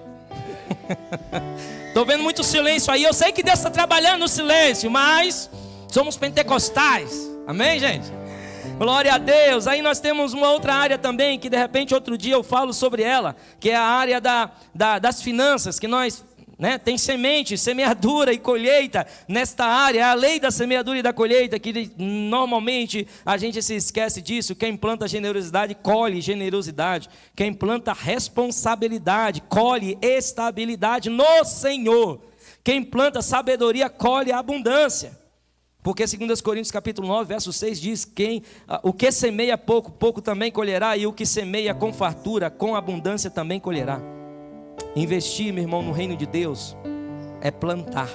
Estou vendo muito silêncio aí. Eu sei que Deus está trabalhando no silêncio, mas somos pentecostais. Amém, gente? Glória a Deus. Aí nós temos uma outra área também, que de repente outro dia eu falo sobre ela, que é a área das finanças, que nós, tem semente, semeadura e colheita nesta área. É a lei da semeadura e da colheita, que normalmente a gente se esquece disso. Quem planta generosidade, colhe generosidade. Quem planta responsabilidade, colhe estabilidade no Senhor. Quem planta sabedoria, colhe abundância. Porque 2 Coríntios capítulo 9, verso 6 diz: o que semeia pouco, pouco também colherá, e o que semeia com fartura, com abundância também colherá. Investir, meu irmão, no reino de Deus é plantar,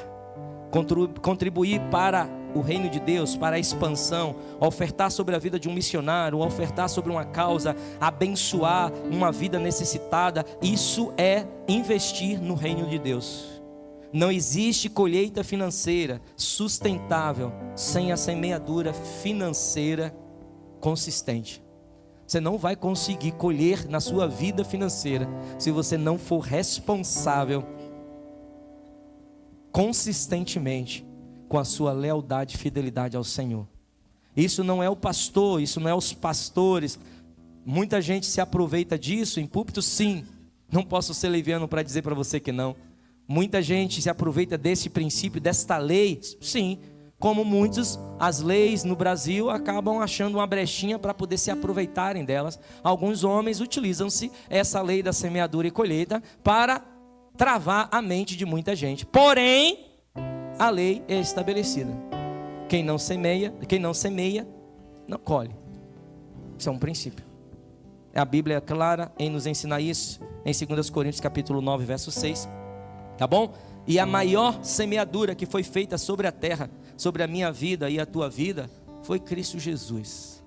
contribuir para o reino de Deus, para a expansão, ofertar sobre a vida de um missionário, ofertar sobre uma causa, abençoar uma vida necessitada. Isso é investir no reino de Deus. Não existe colheita financeira sustentável sem a semeadura financeira consistente. Você não vai conseguir colher na sua vida financeira se você não for responsável consistentemente com a sua lealdade e fidelidade ao Senhor. Isso não é o pastor, isso não é os pastores. Muita gente se aproveita disso em púlpito, sim. Não posso ser leviano para dizer para você que não. Muita gente se aproveita desse princípio, desta lei, sim. Como muitos, as leis no Brasil acabam achando uma brechinha para poder se aproveitarem delas. Alguns homens utilizam-se essa lei da semeadura e colheita para travar a mente de muita gente. Porém, a lei é estabelecida. Quem não semeia, não colhe. Isso é um princípio. A Bíblia é clara em nos ensinar isso, em 2 Coríntios capítulo 9, verso 6. Tá bom? E a maior semeadura que foi feita sobre a terra, sobre a minha vida e a tua vida, foi Cristo Jesus.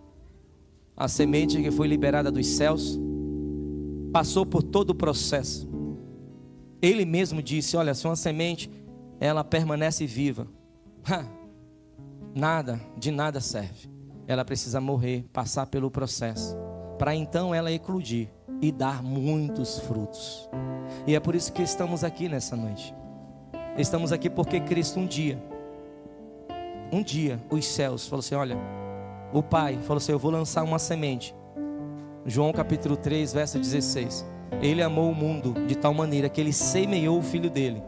A semente que foi liberada dos céus, passou por todo o processo. Ele mesmo disse: olha, se uma semente, ela permanece viva, de nada serve. Ela precisa morrer, passar pelo processo, para então ela eclodir e dar muitos frutos. E é por isso que estamos aqui nessa noite. Estamos aqui porque Cristo um dia, os céus falou assim: olha, o Pai falou assim: eu vou lançar uma semente. João capítulo 3, verso 16. Ele amou o mundo de tal maneira que ele semeou o Filho dele.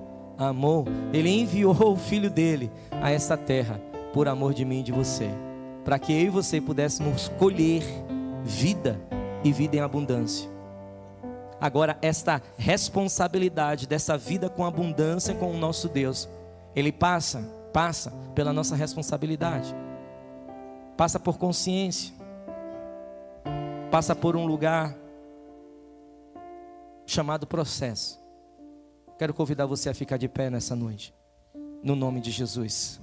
Ele enviou o Filho dele a essa terra, por amor de mim e de você, para que eu e você pudéssemos colher vida e vida em abundância. Agora, esta responsabilidade dessa vida com abundância com o nosso Deus, ele passa pela nossa responsabilidade, passa por consciência, passa por um lugar chamado processo. Quero convidar você a ficar de pé nessa noite, no nome de Jesus.